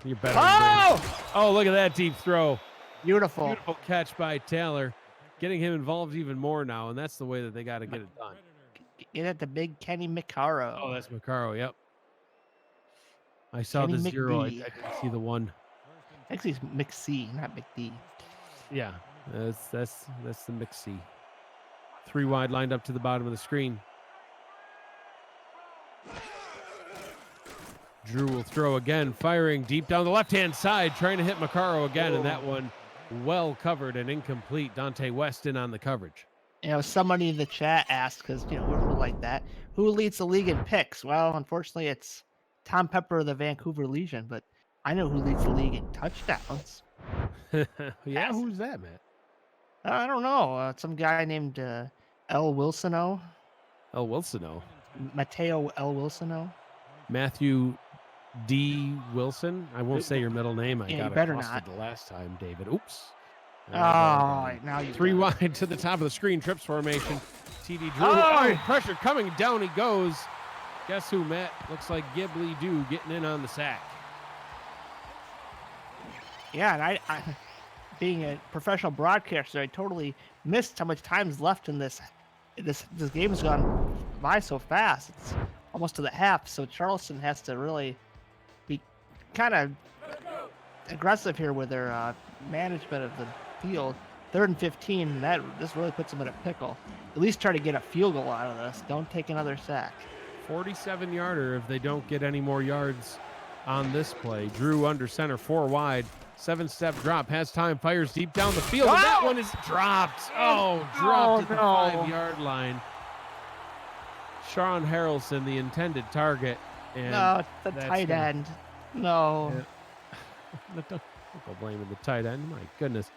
You're better than Brady. Oh, look at that deep throw. Beautiful. Beautiful catch by Taylor. Getting him involved even more now, and that's the way that they got to get it done. Get at the big Kenny McCarro. Oh, that's McCarro, yep. I saw Kenny the 0. I McD. didn't see the 1. Actually, it's McC, not McD. Yeah, that's the McC. 3 wide lined up to the bottom of the screen. Drew will throw again, firing deep down the left-hand side, trying to hit McCarro again, and that one well covered and incomplete. Dante Weston on the coverage. Somebody in the chat asked, because, we're like that, who leads the league in picks? Well, unfortunately, it's Tom Pepper of the Vancouver Legion, but I know who leads the league in touchdowns. Yeah, who's that, Matt? I don't know. Some guy named L. Wilsono. L. Wilsono. Mateo L. Wilsono. Matthew D. Wilson. I won't say your middle name. I got better accosted not. the last time, David. Oops. Now you 3 wide to the top of the screen. Trips formation. TD Drew. Pressure coming down. He goes. Guess who, Matt? Looks like Ghibli Doo getting in on the sack. Yeah, and I being a professional broadcaster, I totally missed how much time's left in this. This game has gone by so fast. It's almost to the half, so Charleston has to really be kind of aggressive here with their management of the field. 3rd and 15. This really puts them in a pickle. At least try to get a field goal out of this. Don't take another sack. 47-yarder if they don't get any more yards on this play. Drew under center, 4 wide. 7-step drop, has time, fires deep down the field, and that one is dropped. Dropped at the 5-yard line. Sean Harrelson, the intended target, And No, it's the that's tight gonna- end. No. Yeah. Don't go blaming the tight end. My goodness.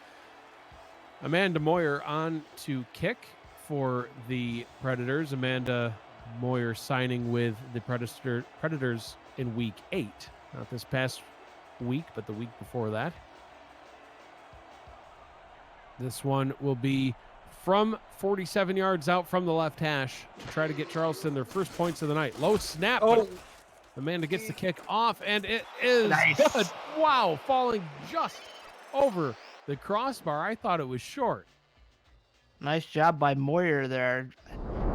Amanda Moyer on to kick for the Predators. Amanda Moyer signing with the Predators in week 8. Not this past week, but the week before that. This one will be from 47 yards out from the left hash to try to get Charleston their first points of the night. Low snap. Oh. But Amanda gets the kick off, and it is Nice. good. Wow, falling just over the crossbar. I thought it was short. Nice job by Moyer there.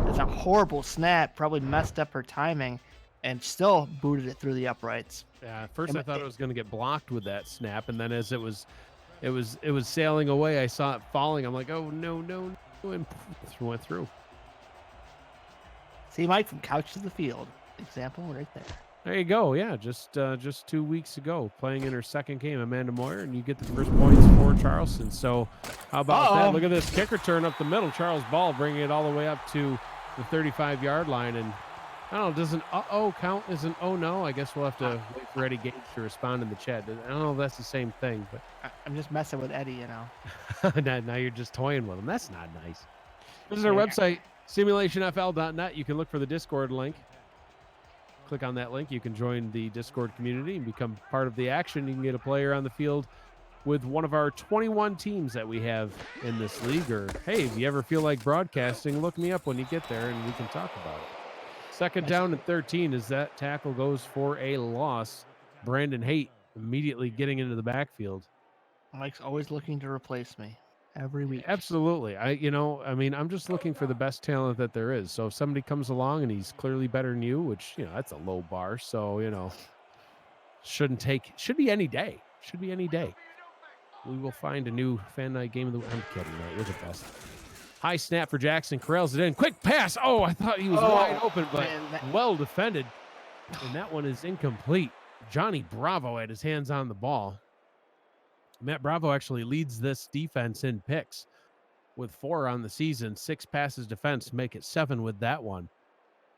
It's a horrible snap. Probably messed up her timing, and still booted it through the uprights. Yeah, at first I thought it was going to get blocked with that snap, and then as it was sailing away, I saw it falling. I'm like, oh no, and went through. See, Mike, from couch to the field. Example right there. There you go. Yeah, just 2 weeks ago, playing in her second game, Amanda Moyer, and you get the first points for Charleston. So how about that? Look at this kick return up the middle. Charles Ball bringing it all the way up to the 35-yard line. And I don't know, does an count as an oh no? I guess we'll have to wait for Eddie Gage to respond in the chat. I don't know if that's the same thing, but I'm just messing with Eddie, you know. now you're just toying with him. That's not nice. Visit our website, simulationfl.net. You can look for the Discord link. Click on that link. You can join the Discord community and become part of the action. You can get a player on the field with one of our 21 teams that we have in this league. Or, hey, if you ever feel like broadcasting, look me up when you get there and we can talk about it. Second down and 13 as that tackle goes for a loss. Brandon Haight immediately getting into the backfield. Mike's always looking to replace me every week. Absolutely. I'm just looking for the best talent that there is. So if somebody comes along and he's clearly better than you, which, that's a low bar. So, should be any day. Should be any day. We will find a new fan night game of the week. I'm kidding, mate. You're the best. High snap for Jackson. Corrals it in. Quick pass. Oh, I thought he was wide open, but well defended. And that one is incomplete. Johnny Bravo had his hands on the ball. Matt Bravo actually leads this defense in picks with 4 on the season. 6 passes defense, make it 7 with that one.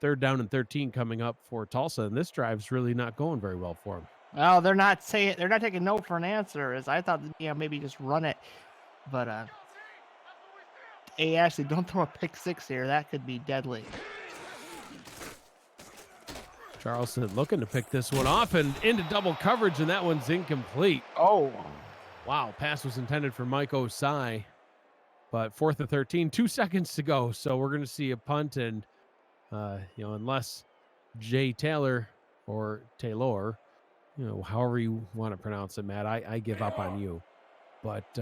Third down and 13 coming up for Tulsa, and this drive's really not going very well for them. Well, they're not taking no for an answer. As I thought, maybe just run it, but hey, actually, don't throw a pick 6 here. That could be deadly. Charleston looking to pick this one off and into double coverage, and that one's incomplete. Oh. Wow, pass was intended for Mike Osai, but 4th and 13, 2 seconds to go. So we're going to see a punt, and unless Jay Taylor or Taylor, however you want to pronounce it, Matt, I give up on you. But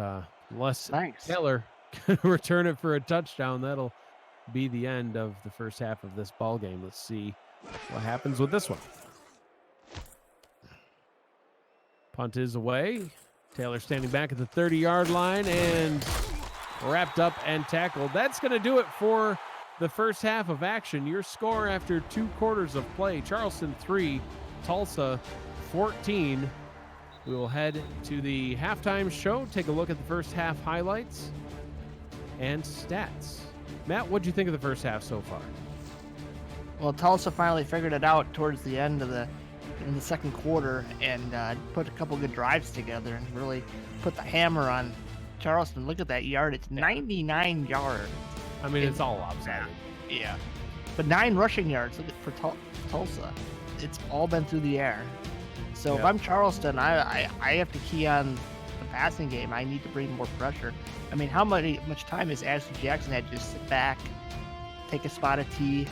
unless Taylor can return it for a touchdown, that'll be the end of the first half of this ball game. Let's see what happens with this one. Punt is away. Taylor standing back at the 30-yard line and wrapped up and tackled. That's going to do it for the first half of action. Your score after 2 quarters of play, Charleston 3, Tulsa 14. We will head to the halftime show, take a look at the first half highlights and stats. Matt, what'd you think of the first half so far? Well, Tulsa finally figured it out towards the end of in the second quarter and put a couple good drives together and really put the hammer on Charleston. Look at that yard. It's 99 yards. I mean, it's all lopsided. Yeah. But 9 rushing yards for Tulsa. It's all been through the air. So if I'm Charleston, I have to key on the passing game. I need to bring more pressure. I mean, how much time has Ashley Jackson had to just sit back, take a spot of tea?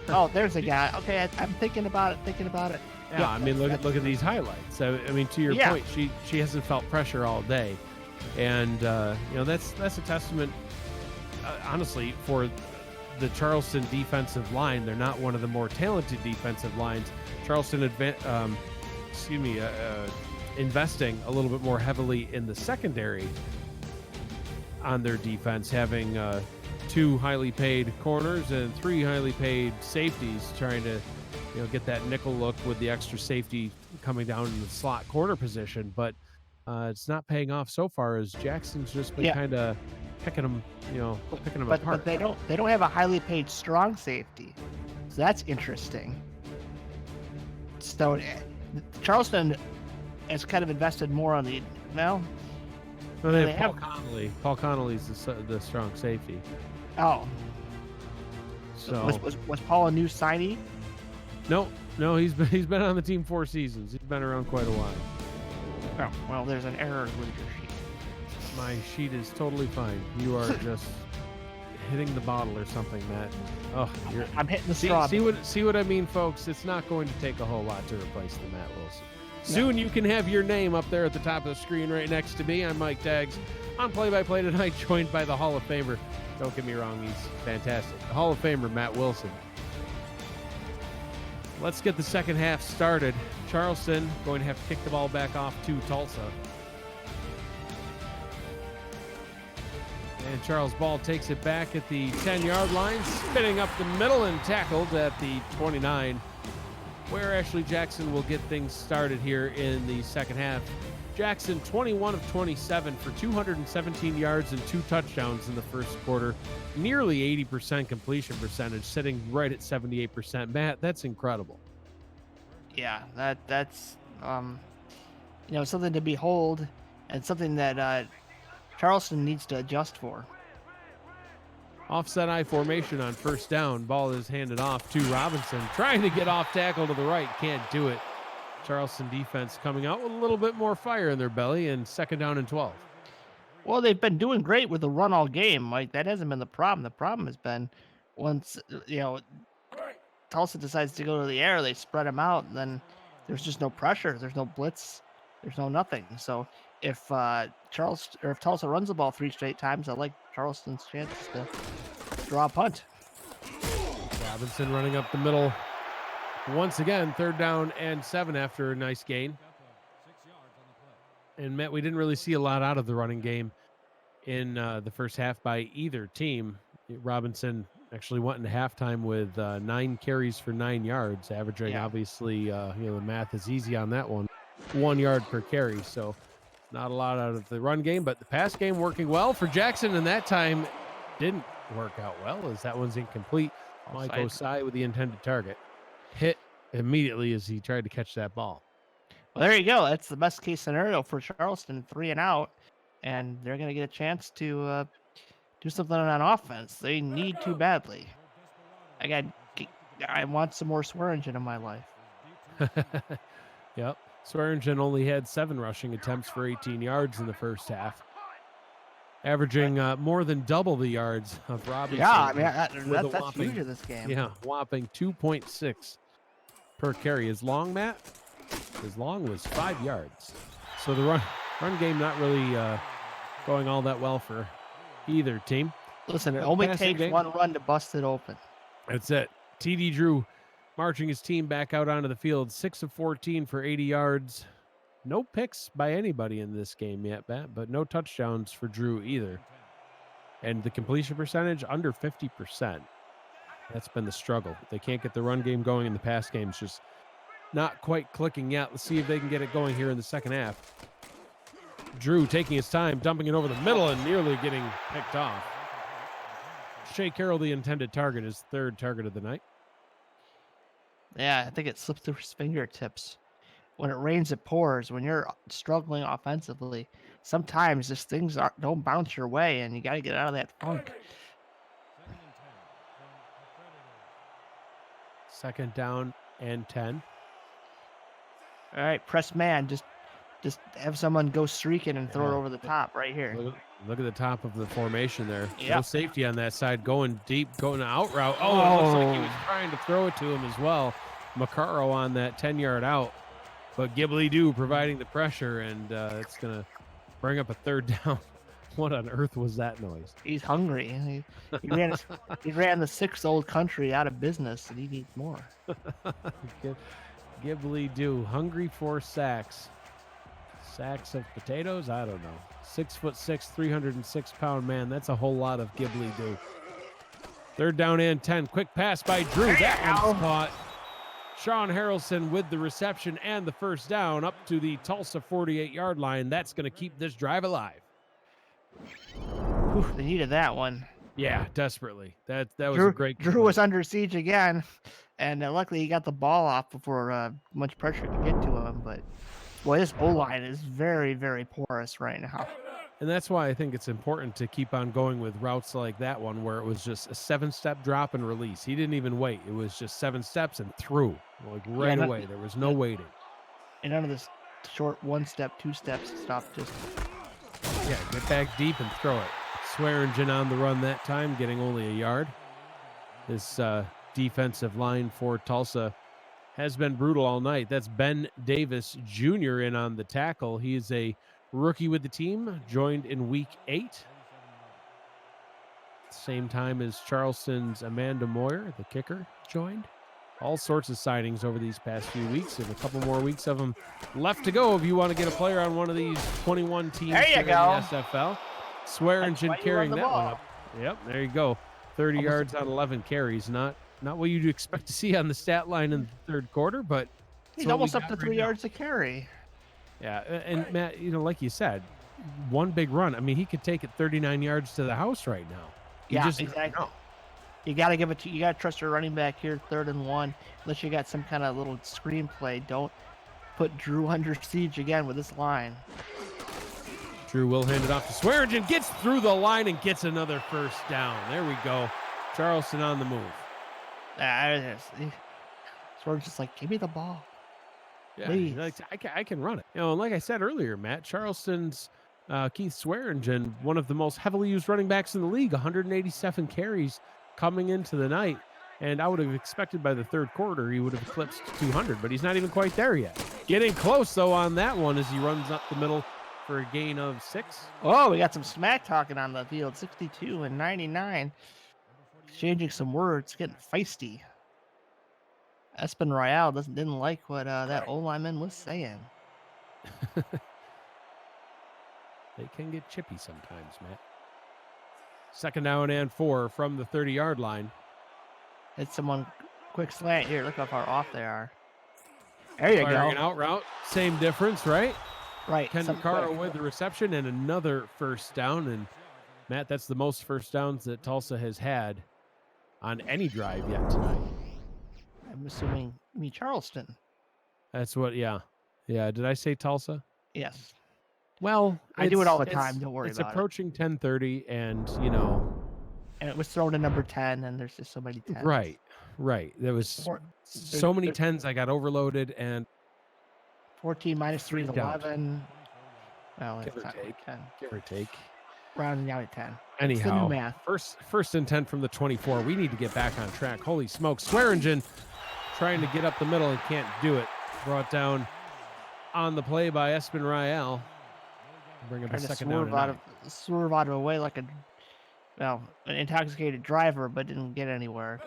Oh, there's a guy. Okay, I'm thinking about it. Yeah, I mean, look at these highlights. I mean, to your point, she hasn't felt pressure all day, and that's a testament, honestly, for the Charleston defensive line. They're not one of the more talented defensive lines. Charleston investing a little bit more heavily in the secondary on their defense, having 2 highly paid corners and 3 highly paid safeties, trying to get that nickel look with the extra safety coming down in the slot corner position. But it's not paying off so far, as Jackson's just been kind of picking them apart. But they don't have a highly paid strong safety, so that's interesting. So Charleston has kind of invested more on the Well, they they have have- Paul Connolly. Paul Connolly's the strong safety. oh. So Was Paul a new signee? no, he's been on the team 4 seasons. He's been around quite a while. Oh, well, there's an error with your sheet. My sheet is totally fine. You are just hitting the bottle or something, Matt. Oh, you're I'm hitting the straw. see what I mean, folks? It's not going to take a whole lot to replace the Matt Wilson. Soon you can have your name up there at the top of the screen right next to me. I'm Mike Daggs on Play-by-Play tonight, joined by the Hall of Famer. Don't get me wrong, he's fantastic. The Hall of Famer, Matt Wilson. Let's get the second half started. Charleston going to have to kick the ball back off to Tulsa. And Charles Ball takes it back at the 10-yard line, spinning up the middle and tackled at the 29, where Ashley Jackson will get things started here in the second half. Jackson, 21 of 27 for 217 yards and 2 touchdowns in the first quarter. Nearly 80% completion percentage, sitting right at 78%. Matt, that's incredible. Yeah, that's something to behold, and something that Charleston needs to adjust for. Offset I formation on first down. Ball is handed off to Robinson, trying to get off tackle to the right. Can't do it. Charleston defense coming out with a little bit more fire in their belly, and second down and 12. Well, they've been doing great with the run all game. Like, that hasn't been the problem. The problem has been once Tulsa decides to go to the air, they spread them out, and then there's just no pressure. There's no blitz. There's no nothing. So if Tulsa runs the ball 3 straight times, I like Charleston's chances to draw a punt. Robinson running up the middle. Once again, third down and 7 after a nice gain. And Matt, we didn't really see a lot out of the running game in the first half by either team. Robinson actually went into halftime with 9 carries for 9 yards, averaging obviously, the math is easy on that one, 1 yard per carry. So not a lot out of the run game, but the pass game working well for Jackson, and that time didn't work out well as that one's incomplete. Mike Osai with the intended target. Hit immediately as he tried to catch that ball. Well, there you go. That's the best case scenario for Charleston, 3 and out, and they're going to get a chance to do something on offense. They need to badly. I want some more Swearingen in my life. Yep. Swearingen only had 7 rushing attempts for 18 yards in the first half, averaging more than double the yards of Robinson. Yeah, I mean, that's huge in this game. Yeah, whopping 2.6 per carry. His long, Matt? His long was 5 yards. So the run game not really going all that well for either team. Listen, it only takes one run to bust it open. That's it. TD Drew marching his team back out onto the field, 6 of 14 for 80 yards. No picks by anybody in this game yet, Matt, but no touchdowns for Drew either. And the completion percentage under 50%. That's been the struggle. They can't get the run game going, and the pass game's just not quite clicking yet. Let's see if they can get it going here in the second half. Drew taking his time, dumping it over the middle and nearly getting picked off. Shea Carroll, the intended target, his 3rd target of the night. Yeah, I think it slipped through his fingertips. When it rains, it pours. When you're struggling offensively, sometimes just things don't bounce your way, and you got to get out of that funk. Second down and 10. All right, press man. Just have someone go streaking and throw it over the top right here. Look at the top of the formation there. Yep. No safety on that side, going deep, going out route. Oh, it looks like he was trying to throw it to him as well. Macaro on that 10-yard out. But Ghibli-Doo providing the pressure, and it's going to bring up a 3rd down. What on earth was that noise? He's hungry. He ran the 6th old country out of business, and he needs more. Ghibli-Doo, hungry for sacks. Sacks of potatoes? I don't know. 6'6", 306-pound man. That's a whole lot of Ghibli-Doo. 3rd down and 10. Quick pass by Drew. That one's caught. Sean Harrelson with the reception and the first down up to the Tulsa 48-yard line. That's going to keep this drive alive. Whew, they needed that one. Yeah, desperately. That was Drew, a great. Drew was under siege again, And luckily he got the ball off before much pressure could get to him. But boy, this O-line is very, very porous right now. And that's why I think it's important to keep on going with routes like that one, where it was just a 7-step drop and release. He didn't even wait. It was just 7 steps and through, like right away. There was no waiting. And none of this short 1-step, 2-step stuff. Just get back deep and throw it. Swearingen on the run that time, getting only a yard. This defensive line for Tulsa has been brutal all night. That's Ben Davis Jr. in on the tackle. He is a rookie with the team, joined in week 8. Same time as Charleston's Amanda Moyer, the kicker, joined. All sorts of signings over these past few weeks, and a couple more weeks of them left to go if you want to get a player on one of these 21 teams there you here go. in the SFL. Swearingen carrying that one up. Yep, there you go. 30 yards on 11 carries. Not what you'd expect to see on the stat line in the third quarter, but he's almost up to 3 yards to carry. Yeah, and Matt, like you said, one big run. I mean, he could take it 39 yards to the house right now. Exactly. You got to give it to you. Got to trust your running back here, 3rd and 1. Unless you got some kind of little screenplay, don't put Drew under siege again with this line. Drew will hand it off to Swearingen, gets through the line and gets another first down. There we go. Charleston on the move. Swearingen's just like, give me the ball. Yeah, I can run it. And like I said earlier, Matt, Charleston's Keith Swearingen, one of the most heavily used running backs in the league, 187 carries coming into the night. And I would have expected by the third quarter he would have eclipsed 200, but he's not even quite there yet. Getting close, though, on that one as he runs up the middle for a gain of 6. Oh, we got some smack talking on the field, 62 and 99. Exchanging some words, getting feisty. Espen Royale didn't like what that O-lineman was saying. They can get chippy sometimes, Matt. 2nd down and 4 from the 30-yard line. Hit someone quick slant here. Look how far off they are. There you Firing go. an out route. Same difference, right? Right. Ken Caro with the reception and another first down. And Matt, that's the most first downs that Tulsa has had on any drive yet tonight. I'm assuming Charleston. That's what, yeah. Did I say Tulsa? Yes. Well, I do it all the time. Don't worry about it. It's approaching 10:30, and and it was thrown to number 10, and there's just so many 10s. Right. There was so many 10s. I got overloaded, and 14 minus 3 is 11. Well, give it's or take. 10. Give or take. Rounding out at 10. Anyhow, it's the new math. First and 10 from the 24. We need to get back on track. Holy smokes. Swearingen trying to get up the middle and can't do it. Brought down on the play by Espen Royale. Bring up a second down. Swerve out of the way like an intoxicated driver, but didn't get anywhere.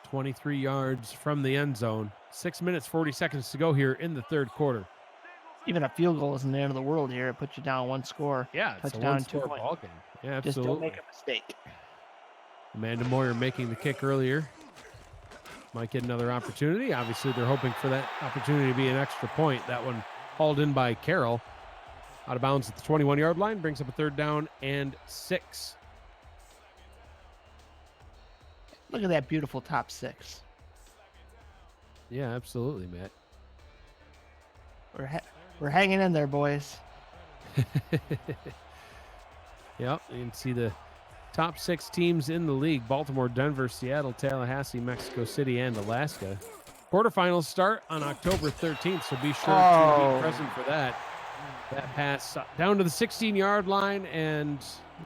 "23 yards from the end zone. 6 minutes, 40 seconds to go here in the third quarter. Even a field goal isn't the end of the world here. It puts you down 1 score. Yeah, it's touchdown, a 1-score ball game. Yeah, absolutely. Just don't make a mistake. Amanda Moyer making the kick earlier. Might get another opportunity. Obviously, they're hoping for that opportunity to be an extra point. That one hauled in by Carroll. Out of bounds at the 21-yard line. Brings up a 3rd down and 6. Look at that beautiful top 6. Yeah, absolutely, Matt. We're hanging in there, boys. Yep, you can see the top 6 teams in the league: Baltimore, Denver, Seattle, Tallahassee, Mexico City, and Alaska. Quarterfinals start on October 13th, so be sure to be present for that. That pass down to the 16-yard line and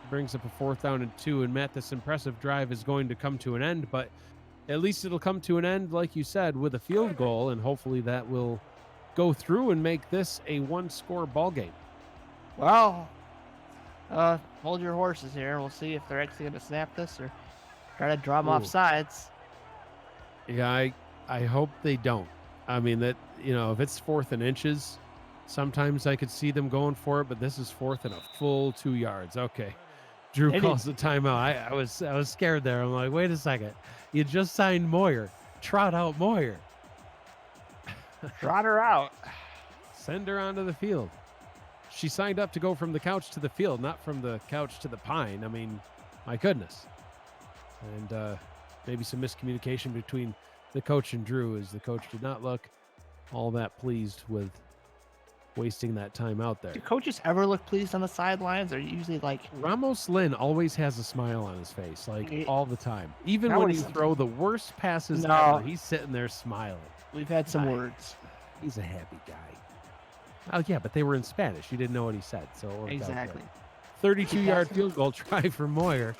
brings up a 4th down and 2. And Matt, this impressive drive is going to come to an end, but at least it'll come to an end, like you said, with a field goal, and hopefully that will go through and make this a 1-score ball game. Well, hold your horses here. We'll see if they're actually going to snap this or try to draw them off sides. Yeah, I hope they don't. I mean, that, if it's 4th and inches, sometimes I could see them going for it, but this is 4th and a full 2 yards. Okay. Drew calls the timeout. I was scared there. I'm like, wait a second. You just signed Moyer. Trot out Moyer. Trot her out. Send her onto the field. She signed up to go from the couch to the field, not from the couch to the pine. I mean, my goodness. And maybe some miscommunication between the coach and Drew, as the coach did not look all that pleased with wasting that time out there. Do coaches ever look pleased on the sidelines? They're usually like... Ramos Lynn always has a smile on his face, like all the time. Even Now when what you is- throw the worst passes No. ever, he's sitting there smiling. We've had some words. He's a happy guy. Oh, yeah, but they were in Spanish. You didn't know what he said, so it worked out Exactly. good. 32-yard field goal try for Moyer.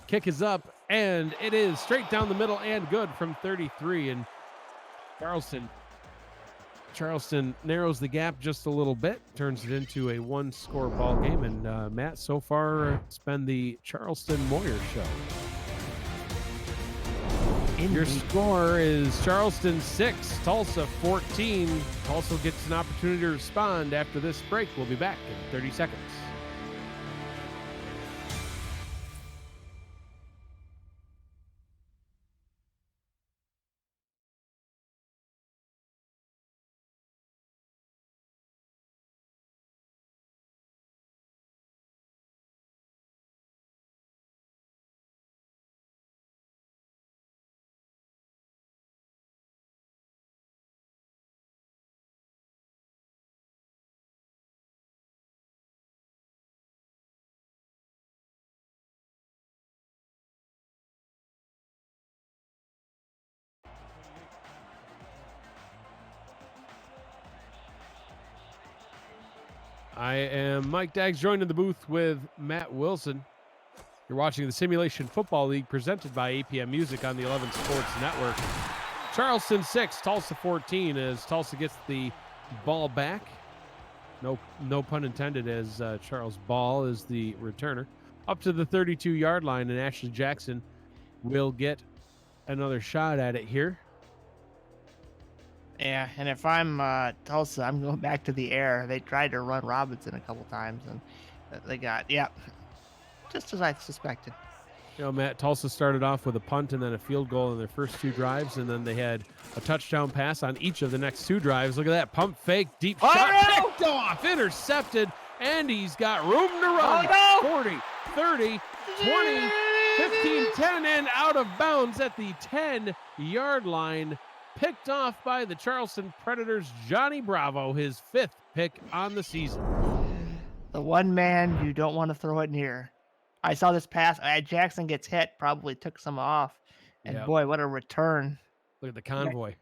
Kick is up, and it is straight down the middle and good from 33. And Charleston narrows the gap just a little bit, turns it into a one-score ball game. And Matt, so far, it's been the Charleston Moyer show. Your score is Charleston 6, Tulsa 14. Tulsa gets an opportunity to respond after this break. We'll be back in 30 seconds. I am Mike Daggs, joined in the booth with Matt Wilson. You're watching the Simulation Football League presented by APM Music on the 11 Sports Network. Charleston 6, Tulsa 14 as Tulsa gets the ball back. No pun intended, as Charles Ball is the returner. Up to the 32-yard line, and Ashley Jackson will get another shot at it here. Yeah, and if I'm Tulsa, I'm going back to the air. They tried to run Robinson a couple times, and they got, just as I suspected. You know, Matt, Tulsa started off with a punt and then a field goal in their first two drives, and then they had a touchdown pass on each of the next two drives. Look at that, pump fake, deep shot, picked off, intercepted, and he's got room to run. 40, 30, 20, 15, 10, and out of bounds at the 10-yard line. Picked off by the Charleston Predators' Johnny Bravo, his 5th pick on the season. The one man you don't want to throw it near. I saw this pass. Jackson gets hit, probably took some off. And boy, what a return. Look at the convoy.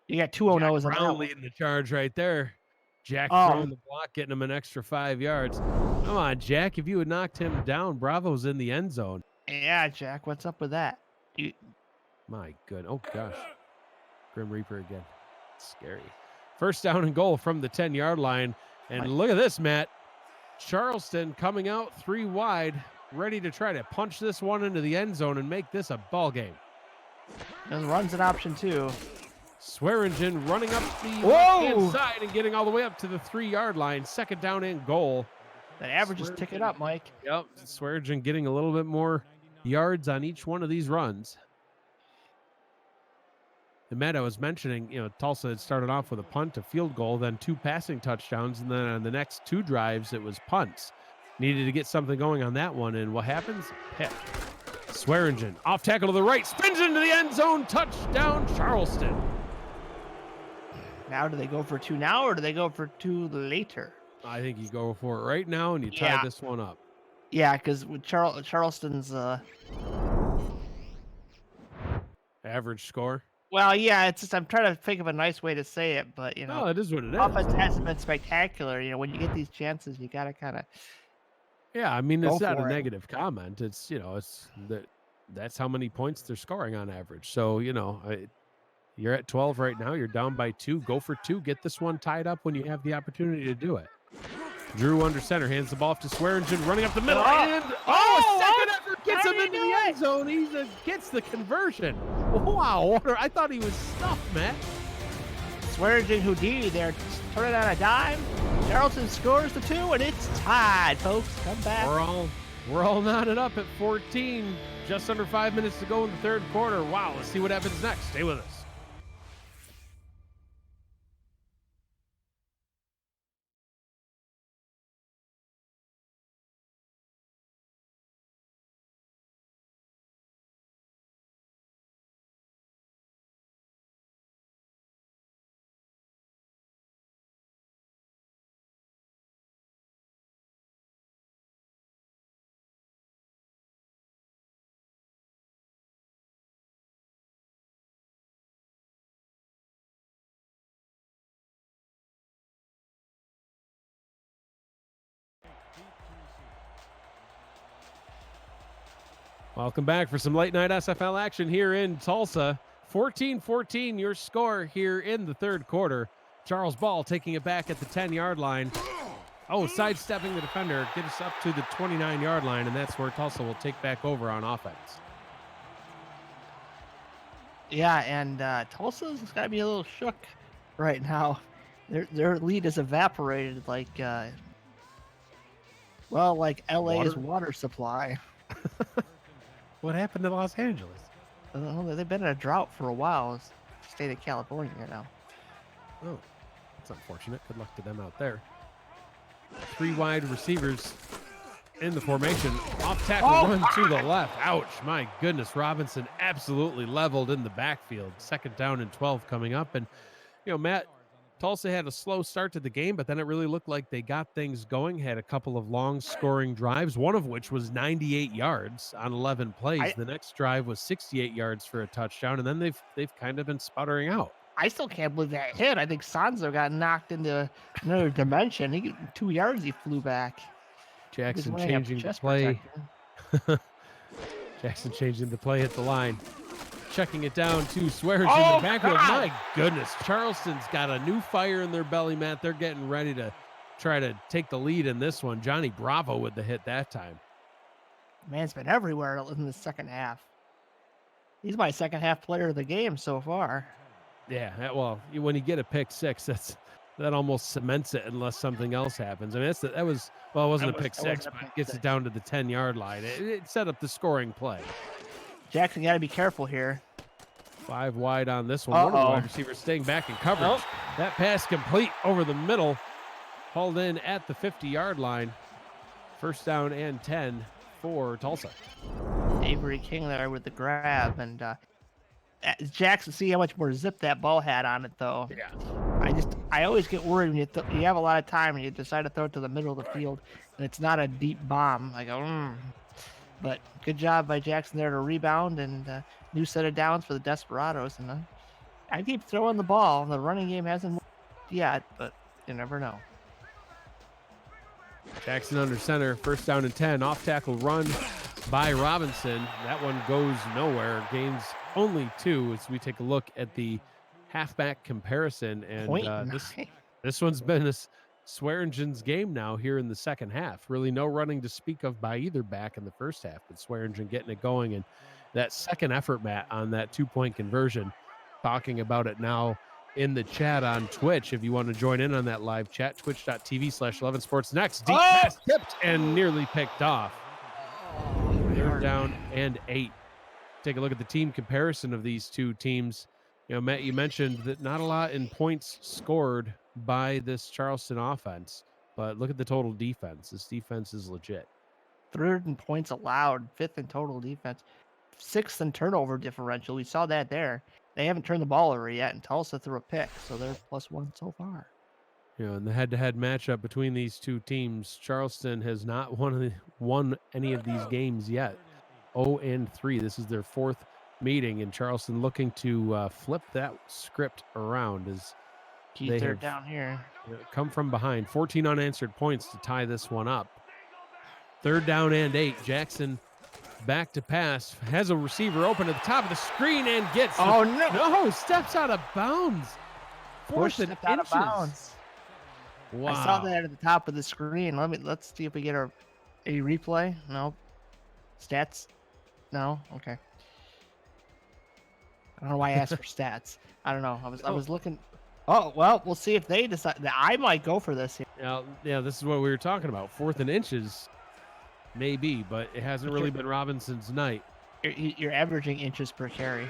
You got 2 0s in Brown leading the charge right there. Jack throwing the block, getting him an extra 5 yards. Come on, Jack. If you had knocked him down, Bravo's in the end zone. Yeah, Jack, what's up with that? My good. Oh, gosh. Grim Reaper again. Scary. First down and goal from the 10-yard line. And look at this, Matt. Charleston coming out 3 wide, ready to try to punch this one into the end zone and make this a ball game. And runs an option too. Swearingen running up the left-hand side and getting all the way up to the 3-yard line. Second down and goal. The average is ticking up, Mike. Yep. Swearingen getting a little bit more yards on each one of these runs. And Matt, I was mentioning, Tulsa had started off with a punt, a field goal, then 2 passing touchdowns, and then on the next 2 drives, it was punts. Needed to get something going on that one, and what happens? Pick. Swearingen, off tackle to the right, spins into the end zone, touchdown, Charleston. Now, do they go for 2 now, or do they go for 2 later? I think you go for it right now, and you tie this one up. Yeah, because with Charleston's average score. Well, yeah, it's just I'm trying to think of a nice way to say it, but Oh, it is what it is. Offense hasn't been spectacular. When you get these chances, you gotta kind of. Yeah, I mean, it's not a negative comment. It's that's how many points they're scoring on average. So you're at 12 right now. You're down by 2. Go for 2. Get this one tied up when you have the opportunity to do it. Drew under center, hands the ball off to Swearingen, running up the middle, and a second effort gets him into the end zone. He gets the conversion. Wow, I thought he was stuffed, Matt. Swearingen Houdini there, turning on a dime. Charleston scores the 2, and it's tied, folks. Come back. We're all knotted up at 14. Just under 5 minutes to go in the third quarter. Wow, let's see what happens next. Stay with us. Welcome back for some late night SFL action here in Tulsa. 14-14 your score here in the third quarter. Charles Ball taking it back at the 10-yard line. Oh, sidestepping the defender, gets us up to the 29-yard line, and that's where Tulsa will take back over on offense. Yeah, and Tulsa's got to be a little shook right now. Their lead is evaporated like LA's water supply. What happened to Los Angeles? They've been in a drought for a while. It's the state of California now. Oh, that's unfortunate. Good luck to them out there. 3 wide receivers in the formation. Off tackle run to the left. Ouch. My goodness. Robinson absolutely leveled in the backfield. 2nd down and 12 coming up. And, Matt, Tulsa had a slow start to the game, but then it really looked like they got things going, had a couple of long scoring drives, one of which was 98 yards on 11 plays. The next drive was 68 yards for a touchdown, and then they've kind of been sputtering out. I still can't believe that hit. I think Sanzo got knocked into another dimension. He 2 yards, he flew back. Jackson changing the play. Jackson changing the play at the line. Checking it down to Swears in the backfield. My goodness, Charleston's got a new fire in their belly, Matt. They're getting ready to try to take the lead in this one. Johnny Bravo with the hit that time. Man's been everywhere in the second half. He's my second half player of the game so far. Yeah, well, when you get a pick six, that almost cements it unless something else happens. I mean, it wasn't a pick six, but it gets it down to the 10-yard line. It set up the scoring play. Jackson got to be careful here. 5 wide on this one. One of the wide receivers staying back in coverage. That pass complete over the middle. Hauled in at the 50-yard line. 1st down and 10 for Tulsa. Avery King there with the grab. And Jackson, see how much more zip that ball had on it, though. Yeah. I always get worried when you have a lot of time and you decide to throw it to the middle of the field and it's not a deep bomb. I go, But good job by Jackson there to rebound and new set of downs for the Desperados. And I keep throwing the ball. The running game hasn't worked yet, but you never know. Jackson under center, 1st down and 10. Off tackle run by Robinson. That one goes nowhere. Gains only 2 as we take a look at the halfback comparison. And this one's been a Swearingen's game now here in the second half. Really no running to speak of by either back in the first half, but Swearingen getting it going. And that second effort, Matt, on that 2-point conversion, talking about it now in the chat on Twitch. If you want to join in on that live chat, twitch.tv/11 Sports. Next, deep pass tipped and nearly picked off. 3rd down and 8. Take a look at the team comparison of these two teams. Matt, you mentioned that not a lot in points scored by this Charleston offense, but look at the total defense. This defense is legit. 3rd in points allowed, 5th in total defense, 6th in turnover differential. We saw that there. They haven't turned the ball over yet, and Tulsa threw a pick, so they're +1 so far. In the head-to-head matchup between these two teams, Charleston has not won any of these games yet. 0-3. This is their 4th meeting, and Charleston looking to flip that script around as they have down here. Come from behind. 14 unanswered points to tie this one up. 3rd down and 8. Jackson back to pass. Has a receiver open at the top of the screen and gets steps out of bounds. 4th and out of bounds. Wow. I saw that at the top of the screen. Let's see if we get a replay. No. Stats? No? Okay. I don't know why I asked for stats. I don't know. I was looking. Oh, well, we'll see if they decide. I might go for this here. Yeah, this is what we were talking about. 4th and inches, maybe, but it hasn't really been Robinson's night. You're averaging inches per carry.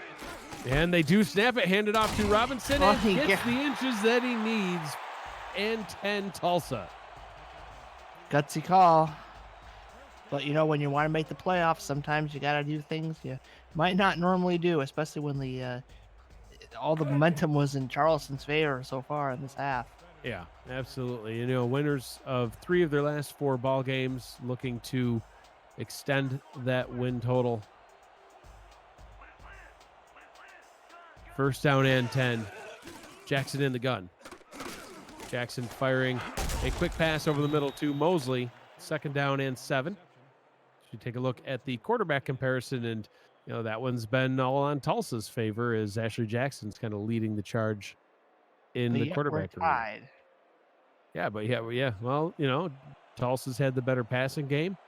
And they do snap it, hand it off to Robinson, and he gets the inches that he needs. And 10 Tulsa. Gutsy call. But, when you want to make the playoffs, sometimes you got to do things you might not normally do, especially when all the momentum was in Charleston's favor so far in this half. Yeah, absolutely. Winners of 3 of their last 4 ball games, looking to extend that win total. 1st down and 10. Jackson in the gun. Jackson firing a quick pass over the middle to Mosley. 2nd down and 7. If you take a look at the quarterback comparison, and that one's been all on Tulsa's favor, as Ashley Jackson's kind of leading the charge in But the yet we're quarterback arena. tied. Yeah, but yeah. Well, Tulsa's had the better passing game.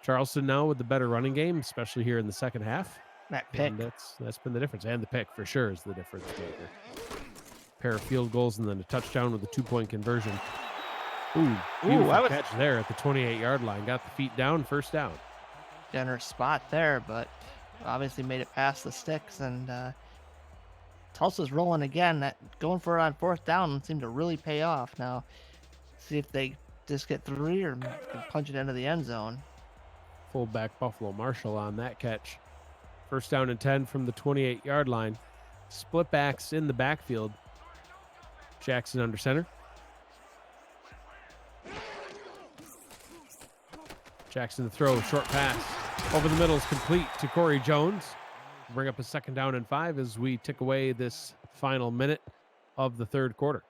Charleston now with the better running game, especially here in the second half. That pick. And that's been the difference. And the pick for sure is the difference maker. Pair of field goals and then a touchdown with a 2-point conversion. Beautiful catch there at the 28-yard line. Got the feet down, first down. Generous spot there, but obviously made it past the sticks, and Tulsa's rolling again. That going for it on 4th down seemed to really pay off. Now, see if they just get 3 or punch it into the end zone. Fullback Buffalo Marshall on that catch. First down and 10 from the 28-yard line. Split backs in the backfield. Jackson under center. Jackson to throw, short pass. Over the middle is complete to Corey Jones. Bring up a 2nd down and 5 as we tick away this final minute of the 3rd quarter.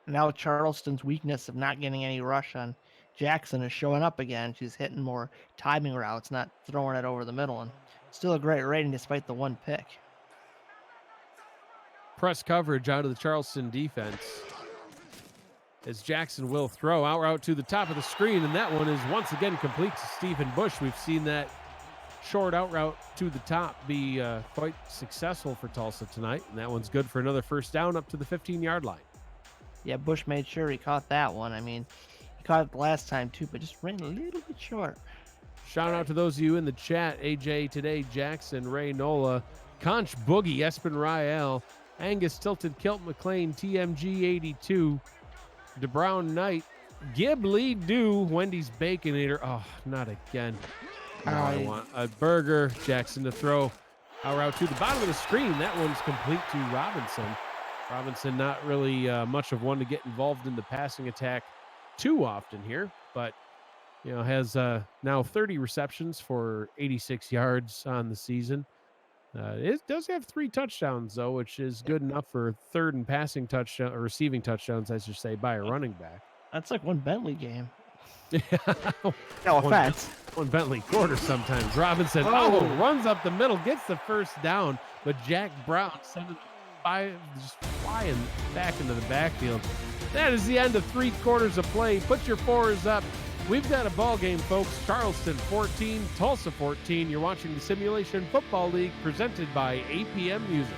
Now Charleston's weakness of not getting any rush on Jackson is showing up again. She's hitting more timing routes, not throwing it over the middle, and still a great rating despite the 1 pick. Press coverage out of the Charleston defense as Jackson will throw out route to the top of the screen, and that one is once again complete to Stephen Bush. We've seen that short out route to the top be quite successful for Tulsa tonight, and that one's good for another first down up to the 15-yard line. Yeah, Bush made sure he caught that one. I mean, he caught it the last time too, but just ran a little bit short. Shout out to those of you in the chat: AJ Today, Jackson, Ray Nola, Conch Boogie, Espen Rael, Angus Tilted, Kilt McLean, TMG 82, DeBrown Knight, Gib Lee Dew, Wendy's Baconator. Oh, not again. Now I want a burger. Jackson to throw. Out route to the bottom of the screen. That one's complete to Robinson. Robinson not really much of one to get involved in the passing attack too often here, but has now 30 receptions for 86 yards on the season. It does have 3 touchdowns though, which is good enough for 3rd and passing touchdown or receiving touchdowns, I should say, by a running back. That's like one Bentley game. No offense. One Bentley quarter sometimes. Robinson runs up the middle, gets the first down, but Jack Brown sent it just flying back into the backfield. That is the end of 3 quarters of play. Put your 4s up. We've got a ball game, folks. Charleston 14, Tulsa 14. You're watching the Simulation Football League presented by APM Music.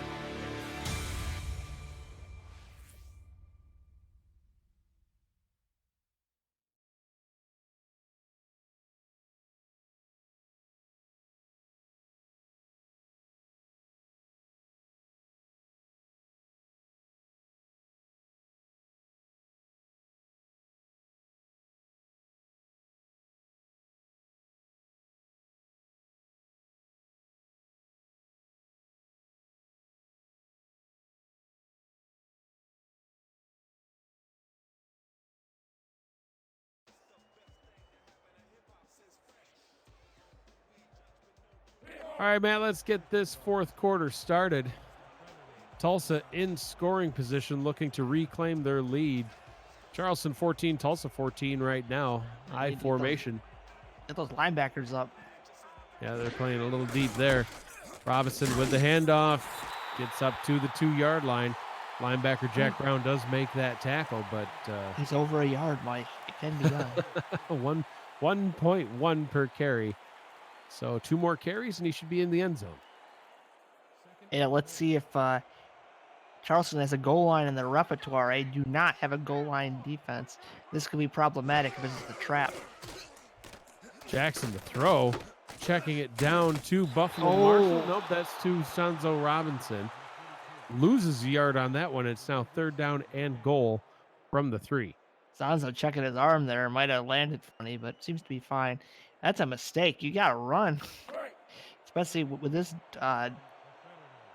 All right, Matt, let's get this 4th quarter started. Tulsa in scoring position, looking to reclaim their lead. Charleston 14, Tulsa 14 right now. I formation. Get those linebackers up. Yeah, they're playing a little deep there. Robinson with the handoff. Gets up to the 2-yard line. Linebacker Jack Brown does make that tackle, but... he's over a yard, Mike. It can be done. 1.1 per carry. So 2 more carries, and he should be in the end zone. Yeah, let's see if Charleston has a goal line in their repertoire. They do not have a goal line defense. This could be problematic if this is the trap. Jackson to throw. Checking it down to Buffalo Marshall. Nope, that's to Sanzo Robinson. Loses a yard on that one. It's now 3rd down and goal from the 3. Sanzo checking his arm there. Might have landed funny, but seems to be fine. That's a mistake. You got to run. Especially with this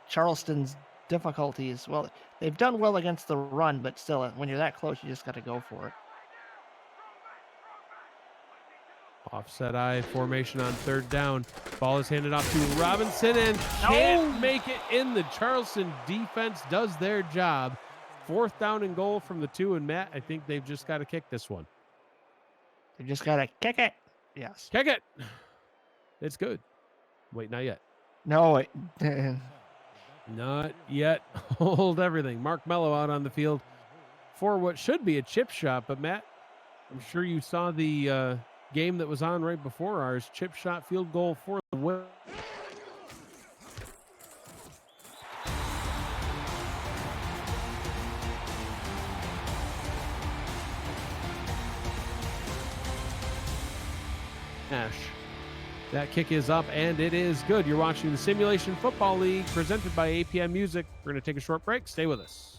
Charleston's difficulties. Well, they've done well against the run, but still, when you're that close, you just got to go for it. Offset I formation on 3rd down. Ball is handed off to Robinson and can't make it in. The Charleston defense does their job. 4th down and goal from the 2. And Matt, I think they've just got to kick this one. They just got to kick it. Yes. Kick it. It's good. Wait, not yet. No, Not yet. Hold everything. Mark Mello out on the field for what should be a chip shot. But, Matt, I'm sure you saw the game that was on right before ours. Chip shot field goal for the win. Ash. That kick is up, and it is good. You're watching the Simulation Football League presented by APM Music. We're going to take a short break. Stay with us.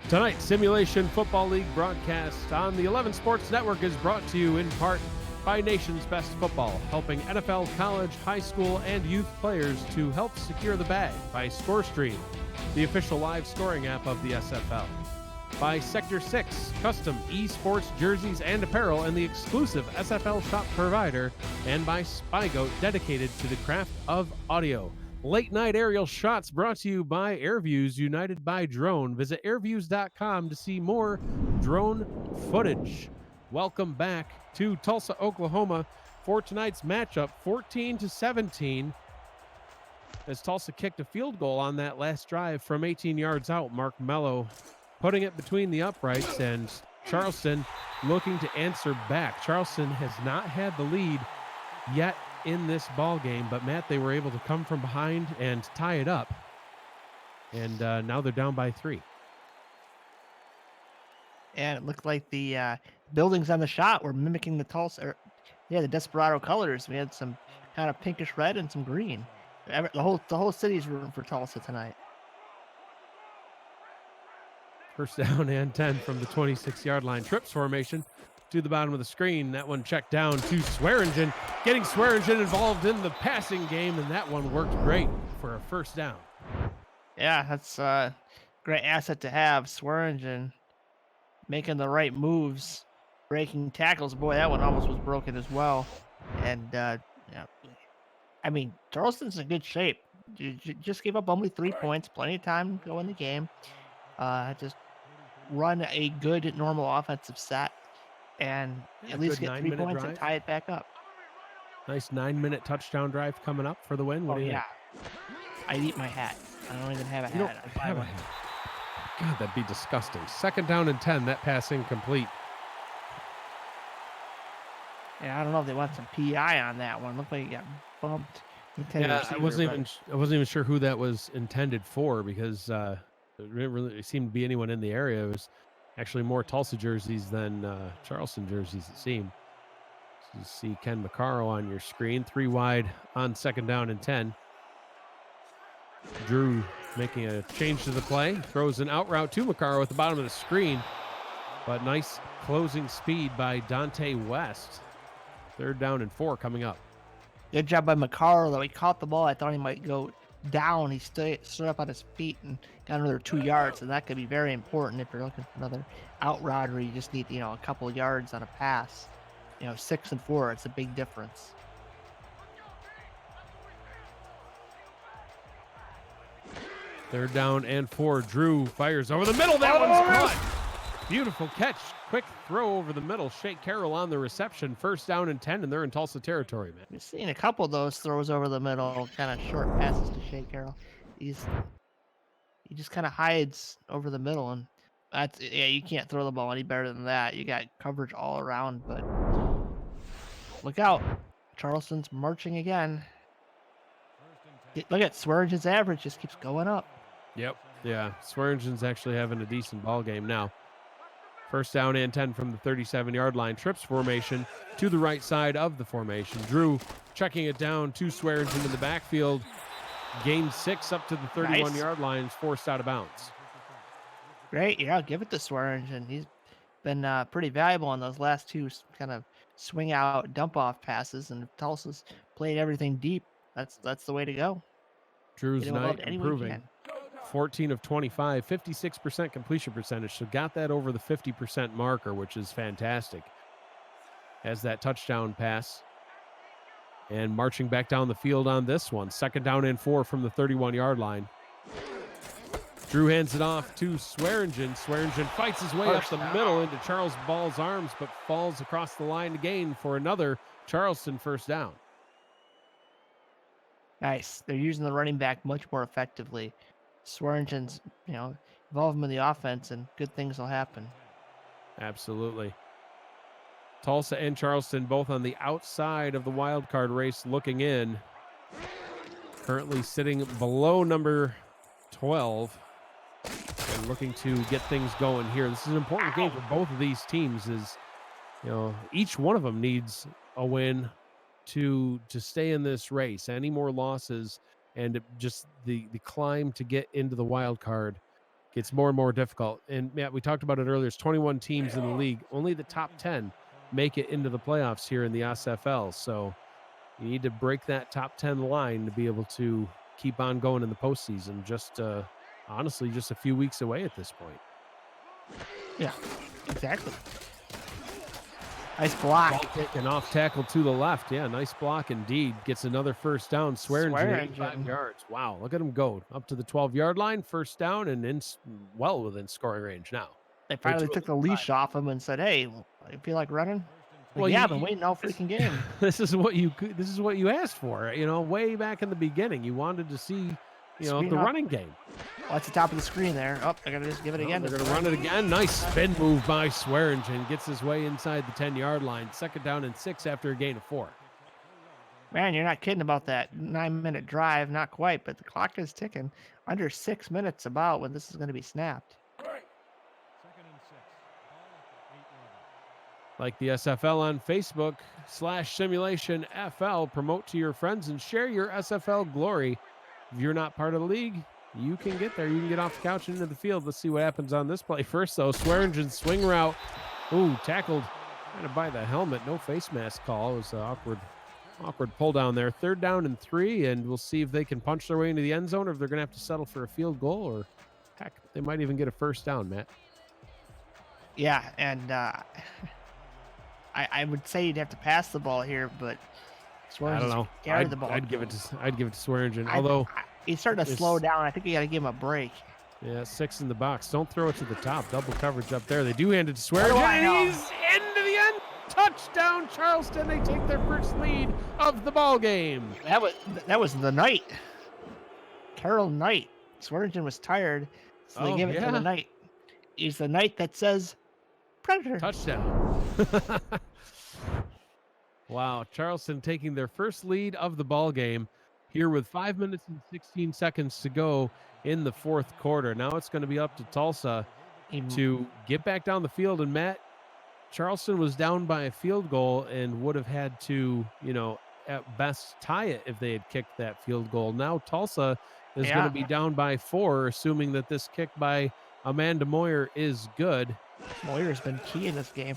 Tonight's Simulation Football League broadcast on the 11 Sports Network is brought to you in part by Nation's Best Football, helping NFL, college, high school, and youth players to help secure the bag by ScoreStream, the official live scoring app of the SFL. By Sector 6, custom esports jerseys and apparel and the exclusive SFL shop provider, and by Spygoat, dedicated to the craft of audio. Late night aerial shots brought to you by Airviews, united by drone. Visit airviews.com to see more drone footage. Welcome back to Tulsa, Oklahoma for tonight's matchup, 14-17. As Tulsa kicked a field goal on that last drive from 18 yards out, Mark Mello putting it between the uprights, and Charleston looking to answer back. Charleston has not had the lead yet in this ball game, but Matt, they were able to come from behind and tie it up, and now they're down by 3. And it looked like the buildings on the shot were mimicking the Tulsa, the Desperado colors. We had some kind of pinkish red and some green. The whole city's rooting for Tulsa tonight. First down and 10 from the 26-yard line. Trips formation to the bottom of the screen. That one checked down to Swearingen, getting Swearingen involved in the passing game, and that one worked great for a first down. Yeah, that's a great asset to have. Swearingen making the right moves, breaking tackles. Boy, that one almost was broken as well. And, I mean, Charleston's in good shape. Just gave up only 3 points, plenty of time to go in the game. Just run a good, normal offensive set, and at least get 3 points and tie it back up. Nice 9-minute touchdown drive coming up for the win. What do you think? I'd eat my hat. I don't even have a hat. You don't have a hat. God, that'd be disgusting. 2nd down and 10. That pass incomplete. Yeah, I don't know if they want some PI on that one. Looked like he got bumped. Yeah, I wasn't even sure who that was intended for because there didn't really seem to be anyone in the area. It was actually more Tulsa jerseys than Charleston jerseys, it seemed. So you see Ken McCarroll on your screen, 3 wide on 2nd down and 10. Drew making a change to the play, throws an out route to McCarroll at the bottom of the screen, but nice closing speed by Dante West. 3rd down and 4 coming up. Good job by McCarroll, though. He caught the ball. I thought he might go down. He stood up on his feet and got another 2 yards, and that could be very important if you're looking for another out route where you just need, a couple of yards on a pass. 6 and 4, it's a big difference. Third down and 4. Drew fires over the middle. That one's caught. Beautiful catch. Quick throw over the middle. Shake Carroll on the reception. 1st down and 10, and they're in Tulsa territory, man. We've seen a couple of those throws over the middle, kind of short passes to Shake Carroll. He just kind of hides over the middle, and you can't throw the ball any better than that. You got coverage all around, but look out. Charleston's marching again. Look at Swearingen's average just keeps going up. Yep. Yeah, Swearingen's actually having a decent ball game now. 1st down and 10 from the 37-yard line. Trips formation to the right side of the formation. Drew checking it down to Swearingen in the backfield. Gain 6 up to the 31-yard line. Is forced out of bounds. Great. Yeah, give it to Swearingen. He's been pretty valuable on those last 2 kind of swing out, dump off passes, and Tulsa's played everything deep. That's the way to go. Drew's night improving. 14 of 25, 56% completion percentage. So got that over the 50% marker, which is fantastic. Has that touchdown pass. And marching back down the field on this one. 2nd down and 4 from the 31-yard line. Drew hands it off to Swearingen. Swearingen fights his way up the middle into Charles Ball's arms, but falls across the line again for another Charleston 1st down. Nice. They're using the running back much more effectively. Swearingen's, involve him in the offense, and good things will happen. Absolutely. Tulsa and Charleston both on the outside of the wild card race looking in. Currently sitting below number 12 and looking to get things going here. This is an important game for both of these teams. Each one of them needs a win to stay in this race. Any more losses and just the climb to get into the wild card gets more and more difficult. And Matt, we talked about it earlier. There's 21 teams in the league. Only the top 10 make it into the playoffs here in the SFL. So you need to break that top 10 line to be able to keep on going in the postseason. Just honestly, just a few weeks away at this point. Yeah, exactly. Nice block. Ball kick and off tackle to the left. Yeah, nice block indeed. Gets another 1st down. Swearingen 85 yards. Wow, look at him go. Up to the 12-yard line, 1st down, and well within scoring range now. They finally took the leash off him and said, "Hey, you feel like running?" Well, I've been waiting all freaking game. This is what you asked for. Way back in the beginning, you wanted to see, the running game. Well, that's the top of the screen there. Oh, they're gonna just give it again. They're gonna run it again. Nice spin move by Swearingen. Gets his way inside the 10-yard line. 2nd down and 6 after a gain of 4. Man, you're not kidding about that 9-minute drive. Not quite, but the clock is ticking. Under 6 minutes about when this is going to be snapped. Like the SFL on Facebook /Simulation FL. Promote to your friends and share your SFL glory. If you're not part of the league, you can get there. You can get off the couch and into the field. Let's see what happens on this play. First, though, Swearingen swing route. Ooh, tackled kind of by the helmet. No face mask call. It was an awkward pull down there. 3rd down and 3, and we'll see if they can punch their way into the end zone or if they're going to have to settle for a field goal, or heck, they might even get a 1st down, Matt. Yeah, and I would say you'd have to pass the ball here, but I don't know. Carried the ball. I'd give it to Swearingen. Although he's starting to slow down. I think you got to give him a break. Yeah, 6 in the box. Don't throw it to the top. Double coverage up there. They do hand it to Swearingen. And he's into the end. Touchdown, Charleston. They take their first lead of the ball game. That was the night. Carroll Knight. Swearingen was tired. So they give it to the knight. He's the knight that says Predator. Touchdown. Wow, Charleston taking their first lead of the ball game here with 5 minutes and 16 seconds to go in the fourth quarter. Now it's going to be up to Tulsa to get back down the field. And Matt, Charleston was down by a field goal and would have had to, at best tie it if they had kicked that field goal. Now Tulsa is going to be down by 4, assuming that this kick by Amanda Moyer is good. Moyer's been key in this game.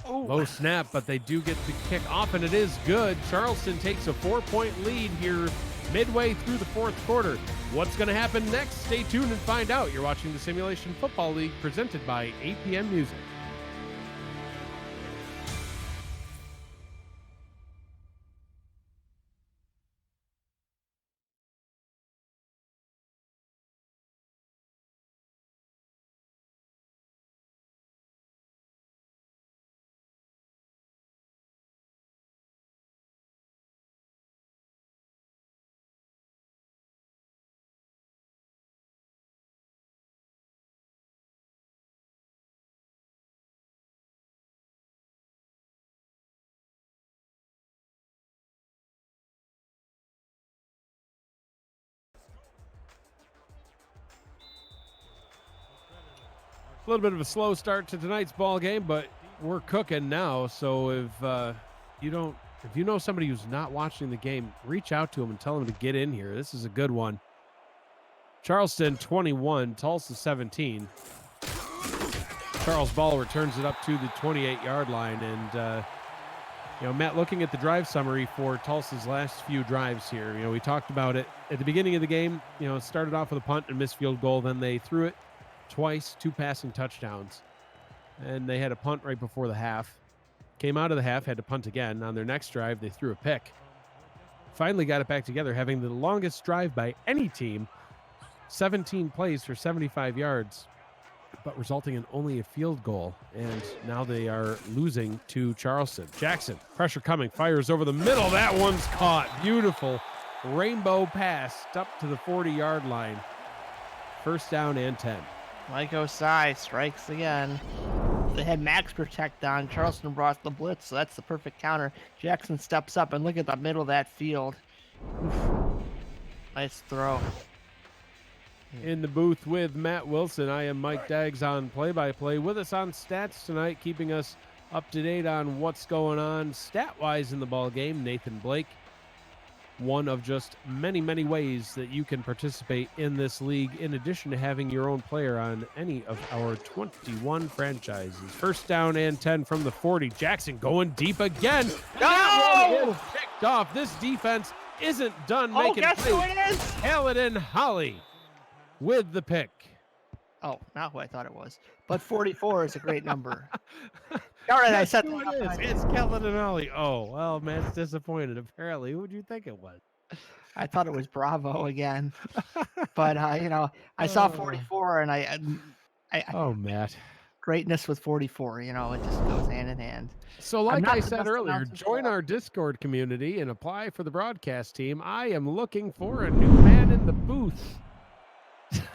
Low snap, but they do get the kick off, and it is good. Charleston takes a 4-point lead here midway through the fourth quarter. What's going to happen next? Stay tuned and find out. You're watching the Simulation Football League presented by APM Music. A little bit of a slow start to tonight's ball game, but we're cooking now. So if you know somebody who's not watching the game, reach out to them and tell them to get in here. This is a good one. Charleston 21, Tulsa 17. Charles Ball returns it up to the 28-yard line. And, Matt, looking at the drive summary for Tulsa's last few drives here, we talked about it at the beginning of the game. It started off with a punt and missed field goal. Then they threw it twice, 2 passing touchdowns. And they had a punt right before the half. Came out of the half, had to punt again. On their next drive, they threw a pick. Finally got it back together, having the longest drive by any team, 17 plays for 75 yards, but resulting in only a field goal. And now they are losing to Charleston. Jackson, pressure coming, fires over the middle. That one's caught. Beautiful rainbow pass up to the 40-yard line. First down and 10. Mike Osai strikes again. They had max protect on. Charleston brought the blitz, so that's the perfect counter. Jackson steps up, and look at the middle of that field. Oof. Nice throw. In the booth with Matt Wilson, I am Mike Daggs on play-by-play. With us on stats tonight, keeping us up to date on what's going on stat-wise in the ball game, Nathan Blake. One of just many, many ways that you can participate in this league, in addition to having your own player on any of our 21 franchises. First down and 10 from the 40. Jackson going deep again. That one is picked off. This defense isn't done making guess plays. who it is? Paladin Holly with the pick. Oh, not who I thought it was. But 44 is a great number. All right, I said who it is. It's Kellen and Ollie. Oh, well, Matt's disappointed. Apparently, who would you think it was? I thought it was Bravo again. But, I saw 44, and I oh, Matt. Greatness with 44, it just goes hand in hand. So like I said earlier, join our Discord community and apply for the broadcast team. I am looking for a new man in the booth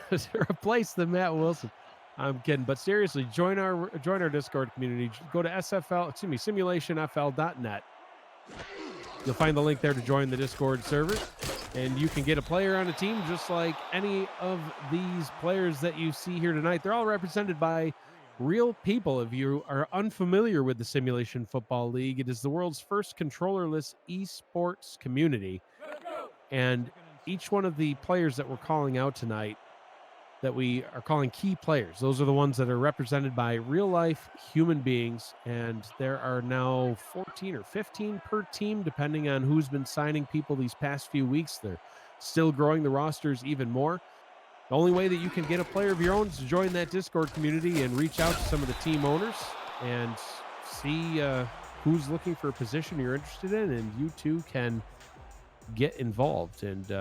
to replace the Matt Wilson. I'm kidding, but seriously, join our Discord community. Go to simulationfl.net. You'll find the link there to join the Discord server, and you can get a player on a team just like any of these players that you see here tonight. They're all represented by real people. If you are unfamiliar with the Simulation Football League, it is the world's first controllerless esports community, and each one of the players that we're calling out tonight, that we are calling key players, those are the ones that are represented by real life human beings, and there are now 14 or 15 per team, depending on who's been signing people these past few weeks. They're still growing the rosters even more. The only way that you can get a player of your own is to join that Discord community and reach out to some of the team owners and see who's looking for a position you're interested in, and you too can get involved. And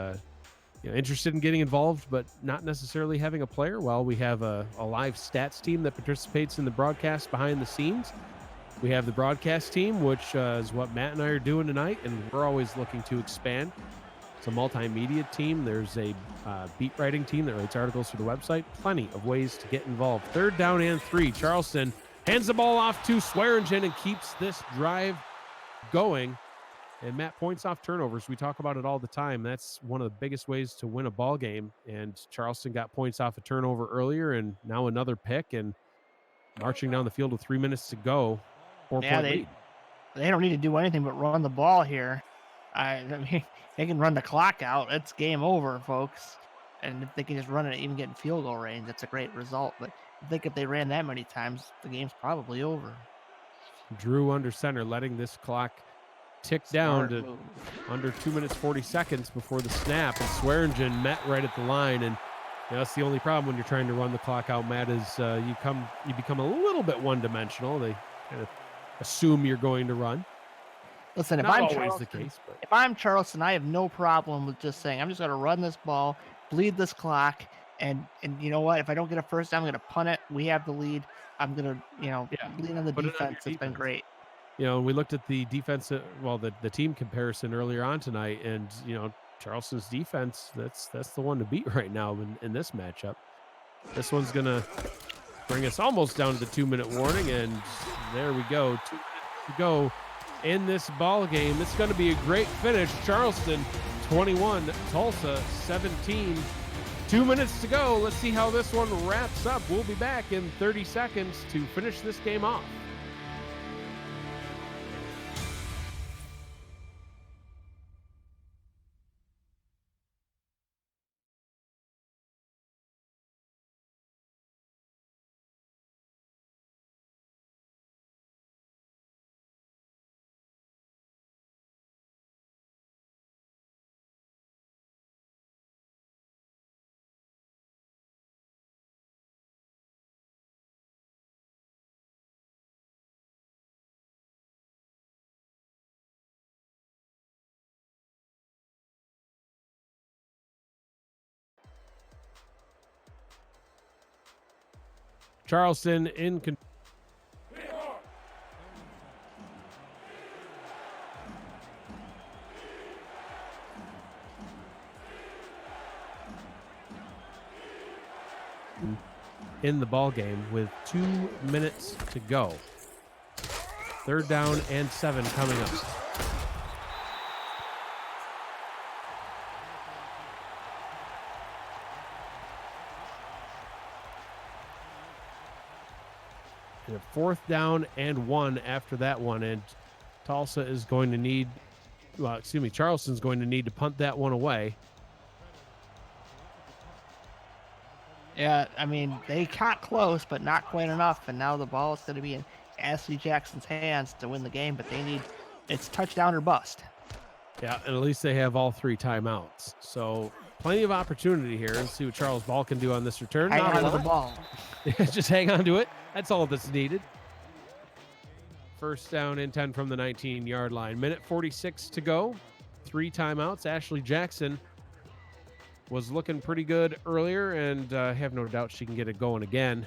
interested in getting involved but not necessarily having a player? Well, we have a live stats team that participates in the broadcast behind the scenes. We have the broadcast team, which is what Matt and I are doing tonight, and we're always looking to expand. It's a multimedia team. There's a beat writing team that writes articles for the website. Plenty of ways to get involved. 3rd down and 3. Charleston hands the ball off to Swearingen and keeps this drive going. And Matt, points off turnovers, we talk about it all the time. That's one of the biggest ways to win a ball game. And Charleston got points off a turnover earlier, and now another pick, and marching down the field with 3 minutes to go. 4-point lead. They don't need to do anything but run the ball here. I mean, they can run the clock out. It's game over, folks. And if they can just run it, even get in field goal range, that's a great result. But I think if they ran that many times, the game's probably over. Drew under center, letting this clock tick down to under 2 minutes 40 seconds before the snap, and Swearingen met right at the line. And that's the only problem when you're trying to run the clock out, Matt, is you become a little bit one-dimensional. They kind of assume you're going to run. Listen, if I'm Charleston, I have no problem with just saying I'm just going to run this ball, bleed this clock, and you know what? If I don't get a first down, I'm going to punt it. We have the lead. I'm going to lean on the defense. It's been great. We looked at the defense, the team comparison earlier on tonight, and Charleston's defense, that's the one to beat right now in this matchup. This one's gonna bring us almost down to the 2-minute warning, and there we go. 2 minutes to go in this ball game. It's going to be a great finish. Charleston 21, Tulsa 17. 2 minutes to go. Let's see how this one wraps up. We'll be back in 30 seconds to finish this game off. Charleston in the ball game with 2 minutes to go. 3rd down and 7 coming up. And a 4th down and 1 after that one, and Tulsa is going to need, Charleston's going to need to punt that one away. Yeah, I mean, they got close, but not quite enough, and now the ball is going to be in Ashley Jackson's hands to win the game, but it's touchdown or bust. Yeah, and at least they have all 3 timeouts. So plenty of opportunity here, and see what Charles Ball can do on this return. Hang on to the ball. Just hang on to it. That's all that's needed. 1st down and 10 from the 19-yard line. Minute 46 to go. 3 timeouts. Ashley Jackson was looking pretty good earlier, and I have no doubt she can get it going again.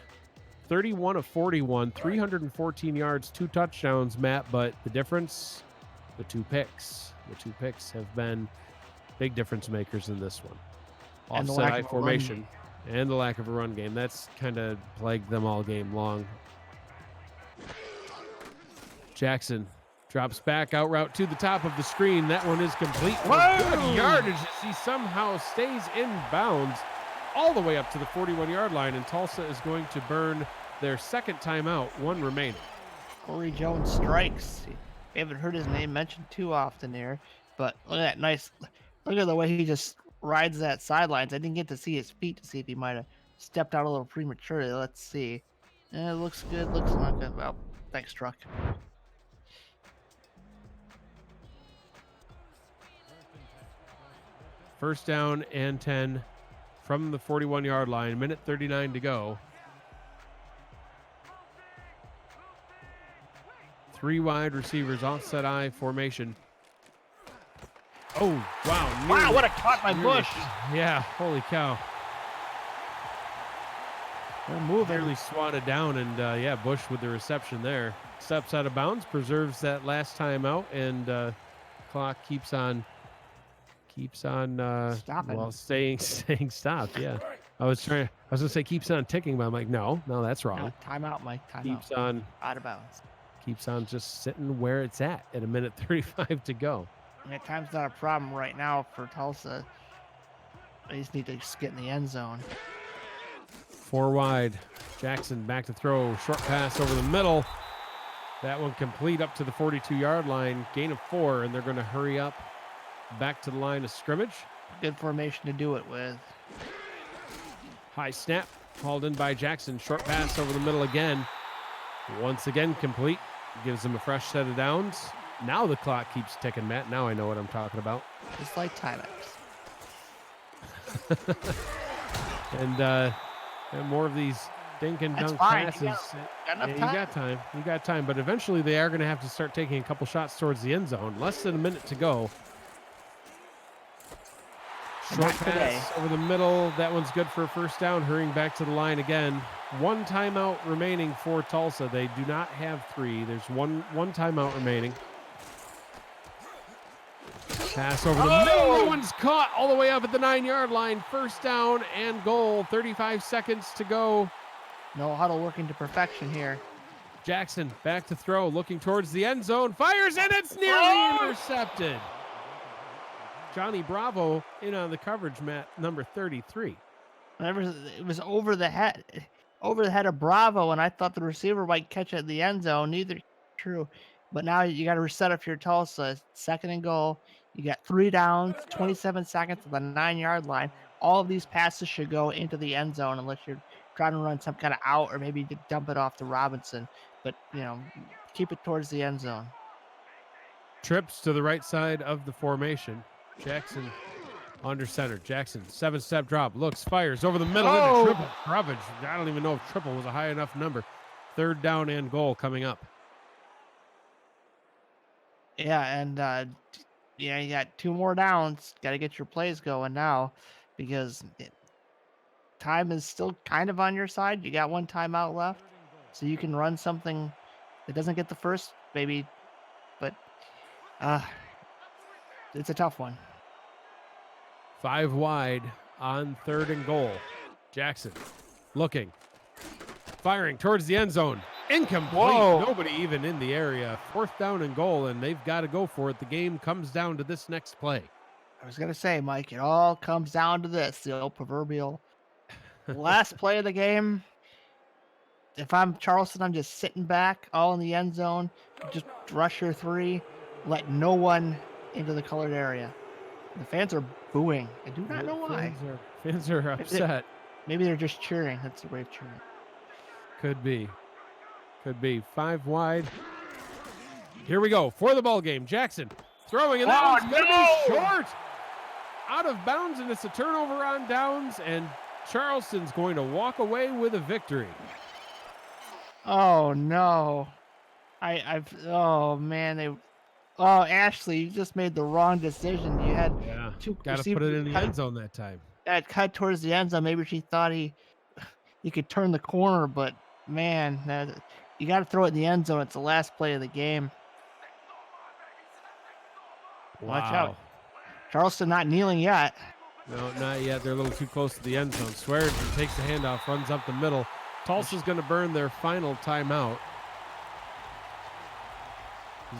31 of 41, 314 yards, 2 touchdowns, Matt, but the difference, the 2 picks. The 2 picks have been big difference makers in this one. Offset I formation and the lack of a run game. That's kind of plagued them all game long. Jackson drops back, out route to the top of the screen. That one is complete for good yardage as he somehow stays in bounds all the way up to the 41-yard line, and Tulsa is going to burn their 2nd timeout, 1 remaining. Corey Jones strikes. We haven't heard his name mentioned too often here, but look at that look at the way he just rides that sidelines. I didn't get to see his feet to see if he might have stepped out a little prematurely. Let's see. It looks good. Looks not good. Well, thanks, truck. First down and 10 from the 41-yard line. Minute 39 to go. 3 wide receivers, offset I formation. Oh, wow. Wow, what a cut by Bush. Yeah, holy cow. They're moving. Nearly swatted down, and Bush with the reception there. Steps out of bounds, preserves that last time out, and clock keeps on Keeps on Stopping. well staying stopped. Yeah, I was gonna say keeps on ticking, but I'm like, no, that's wrong. No, timeout, Mike. Timeout. Keeps on Out of bounds. keeps on just sitting where it's at a minute 35 to go. Yeah, time's not a problem right now for Tulsa. They just need to just get in the end zone. 4 wide. Jackson back to throw. Short pass over the middle. That one complete up to the 42-yard line. Gain of 4, and they're going to hurry up back to the line of scrimmage. Good formation to do it with. High snap. Hauled in by Jackson. Short pass over the middle again. Once again complete. Gives them a fresh set of downs. Now the clock keeps ticking, Matt. Now I know what I'm talking about. Just like timeouts. And more of these dink and That's dunk fine. passes. You got enough time. You got time. But eventually they are going to have to start taking a couple shots towards the end zone. Less than a minute to go. Short pass over the middle. That one's good for a first down. Hurrying back to the line again. 1 timeout remaining for Tulsa. They do not have 3. There's one timeout remaining. Pass over the middle. That one's caught all the way up at the 9-yard line. First down and goal. 35 seconds to go. No huddle working to perfection here. Jackson back to throw, looking towards the end zone. Fires, and it's nearly intercepted. Johnny Bravo in on the coverage, Matt, number 33. It was over the head of Bravo, and I thought the receiver might catch it in the end zone. Neither true. But now you got to reset up your Tulsa. 2nd and goal. You got 3 downs, 27 seconds at the 9-yard line. All of these passes should go into the end zone unless you're trying to run some kind of out or maybe to dump it off to Robinson. But, keep it towards the end zone. Trips to the right side of the formation. Jackson under center. Jackson, 7-step drop. Looks, fires over the middle into triple coverage. I don't even know if triple was a high enough number. 3rd down and goal coming up. Yeah, and you got 2 more downs. Got to get your plays going now because time is still kind of on your side. You got 1 timeout left, so you can run something that doesn't get the first, maybe, but it's a tough one. 5 wide on 3rd and goal. Jackson looking, firing towards the end zone. Incomplete. Whoa. Nobody even in the area. 4th down and goal, and they've got to go for it. The game comes down to this next play. I was going to say, Mike, it all comes down to this, the old proverbial last play of the game. If I'm Charleston, I'm just sitting back, all in the end zone. Just rush your 3. Let no one into the colored area. The fans are booing. I do not know why. Fans are upset. Maybe they're just cheering. That's the way of cheering. Could be. 5 wide. Here we go for the ball game. Jackson throwing, and that one's going to be short. Out of bounds, and it's a turnover on downs, and Charleston's going to walk away with a victory. Oh, no. Oh, man. Ashley, you just made the wrong decision. You had 2 got to put it in the end zone that time. That cut towards the end zone. Maybe she thought he could turn the corner, but man, you got to throw it in the end zone. It's the last play of the game. Wow. Watch out. Charleston not kneeling yet. No, not yet. They're a little too close to the end zone. Swears and takes the handoff, runs up the middle. Tulsa's going to burn their final timeout.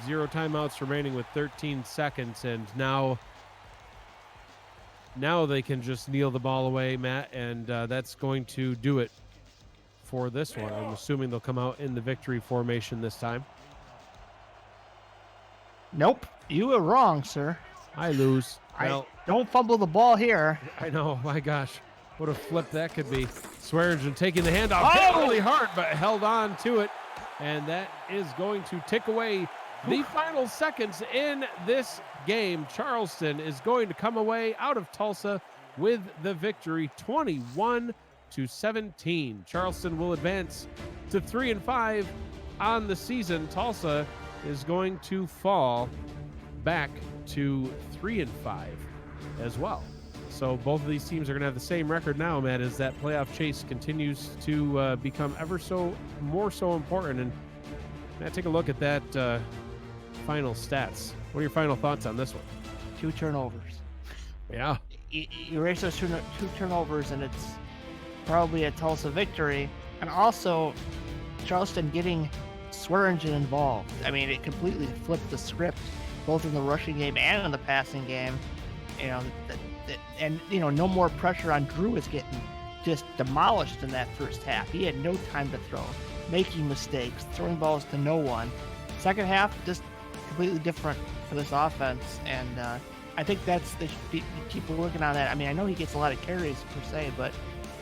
0 timeouts remaining with 13 seconds, and now they can just kneel the ball away, Matt, and that's going to do it for this one. I'm assuming they'll come out in the victory formation this time. Nope, you were wrong, sir. I lose. Well, don't fumble the ball here. I know. My gosh, what a flip that could be. Swearingen taking the handoff hit really hard, but held on to it, and that is going to tick away the final seconds in this game. Charleston is going to come away out of Tulsa with the victory, 21-17. Charleston will advance to 3-5 on the season. Tulsa is going to fall back to 3-5 as well. So both of these teams are going to have the same record now, Matt, as that playoff chase continues to become ever so more so important. And Matt, take a look at that final stats. What are your final thoughts on this one? 2 turnovers. Yeah. You erase those two turnovers, and it's probably a Tulsa victory. And also, Charleston getting Swearingen involved. I mean, it completely flipped the script, both in the rushing game and in the passing game. You know, and no more pressure on Drew is getting just demolished in that first half. He had no time to throw, making mistakes, throwing balls to no one. Second half, just completely different for this offense, and I think they should keep working on that. I mean, I know he gets a lot of carries per se, but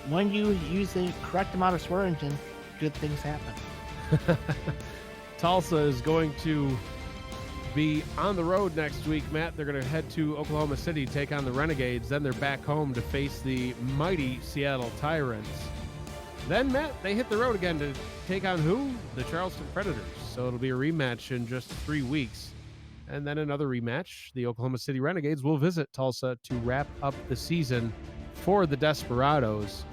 when you use the correct amount of Swearingen, good things happen. Tulsa is going to be on the road next week, Matt. They're going to head to Oklahoma City, take on the Renegades. Then they're back home to face the mighty Seattle Tyrants. Then, Matt, they hit the road again to take on who? The Charleston Predators. So it'll be a rematch in just 3 weeks. And then another rematch. The Oklahoma City Renegades will visit Tulsa to wrap up the season for the Desperados.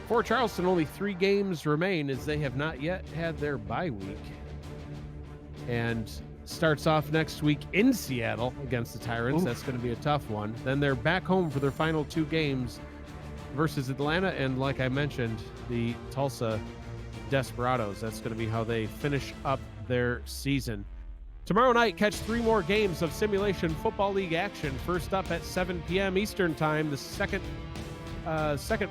For Charleston, only 3 games remain as they have not yet had their bye week. And starts off next week in Seattle against the Tyrants. Oof. That's going to be a tough one. Then they're back home for their final 2 games versus Atlanta and, like I mentioned, the Tulsa Desperados. That's going to be how they finish up their season. Tomorrow night, catch 3 more games of Simulation Football League action. First up at 7 p.m. Eastern Time, the second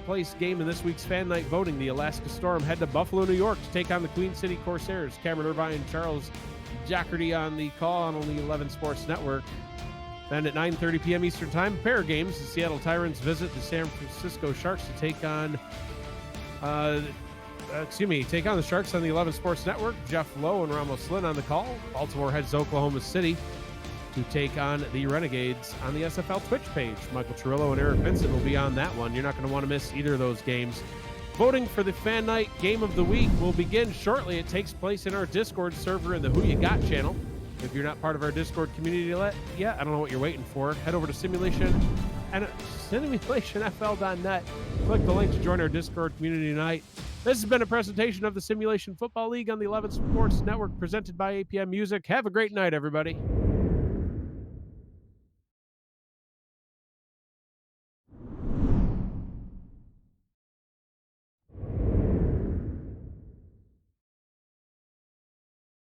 place game in this week's Fan Night voting. The Alaska Storm head to Buffalo, New York to take on the Queen City Corsairs. Cameron Irvine, Charles Jackardy on the call on only 11 Sports Network. Then at 9:30 p.m. Eastern Time, pair games. The Seattle Tyrants visit the San Francisco Sharks to take on the Sharks on the 11 Sports Network. Jeff Lowe and Ramos Lynn on the call. Baltimore heads to Oklahoma City to take on the Renegades on the SFL Twitch page. Michael Cirillo and Eric Vincent will be on that one. You're not going to want to miss either of those games. Voting for the Fan Night Game of the Week will begin shortly. It takes place in our Discord server in the Who You Got channel. If you're not part of our Discord community yet, I don't know what you're waiting for. Head over to simulationfl.net. Click the link to join our Discord community tonight. This has been a presentation of the Simulation Football League on the 11 Sports Network presented by APM Music. Have a great night, everybody.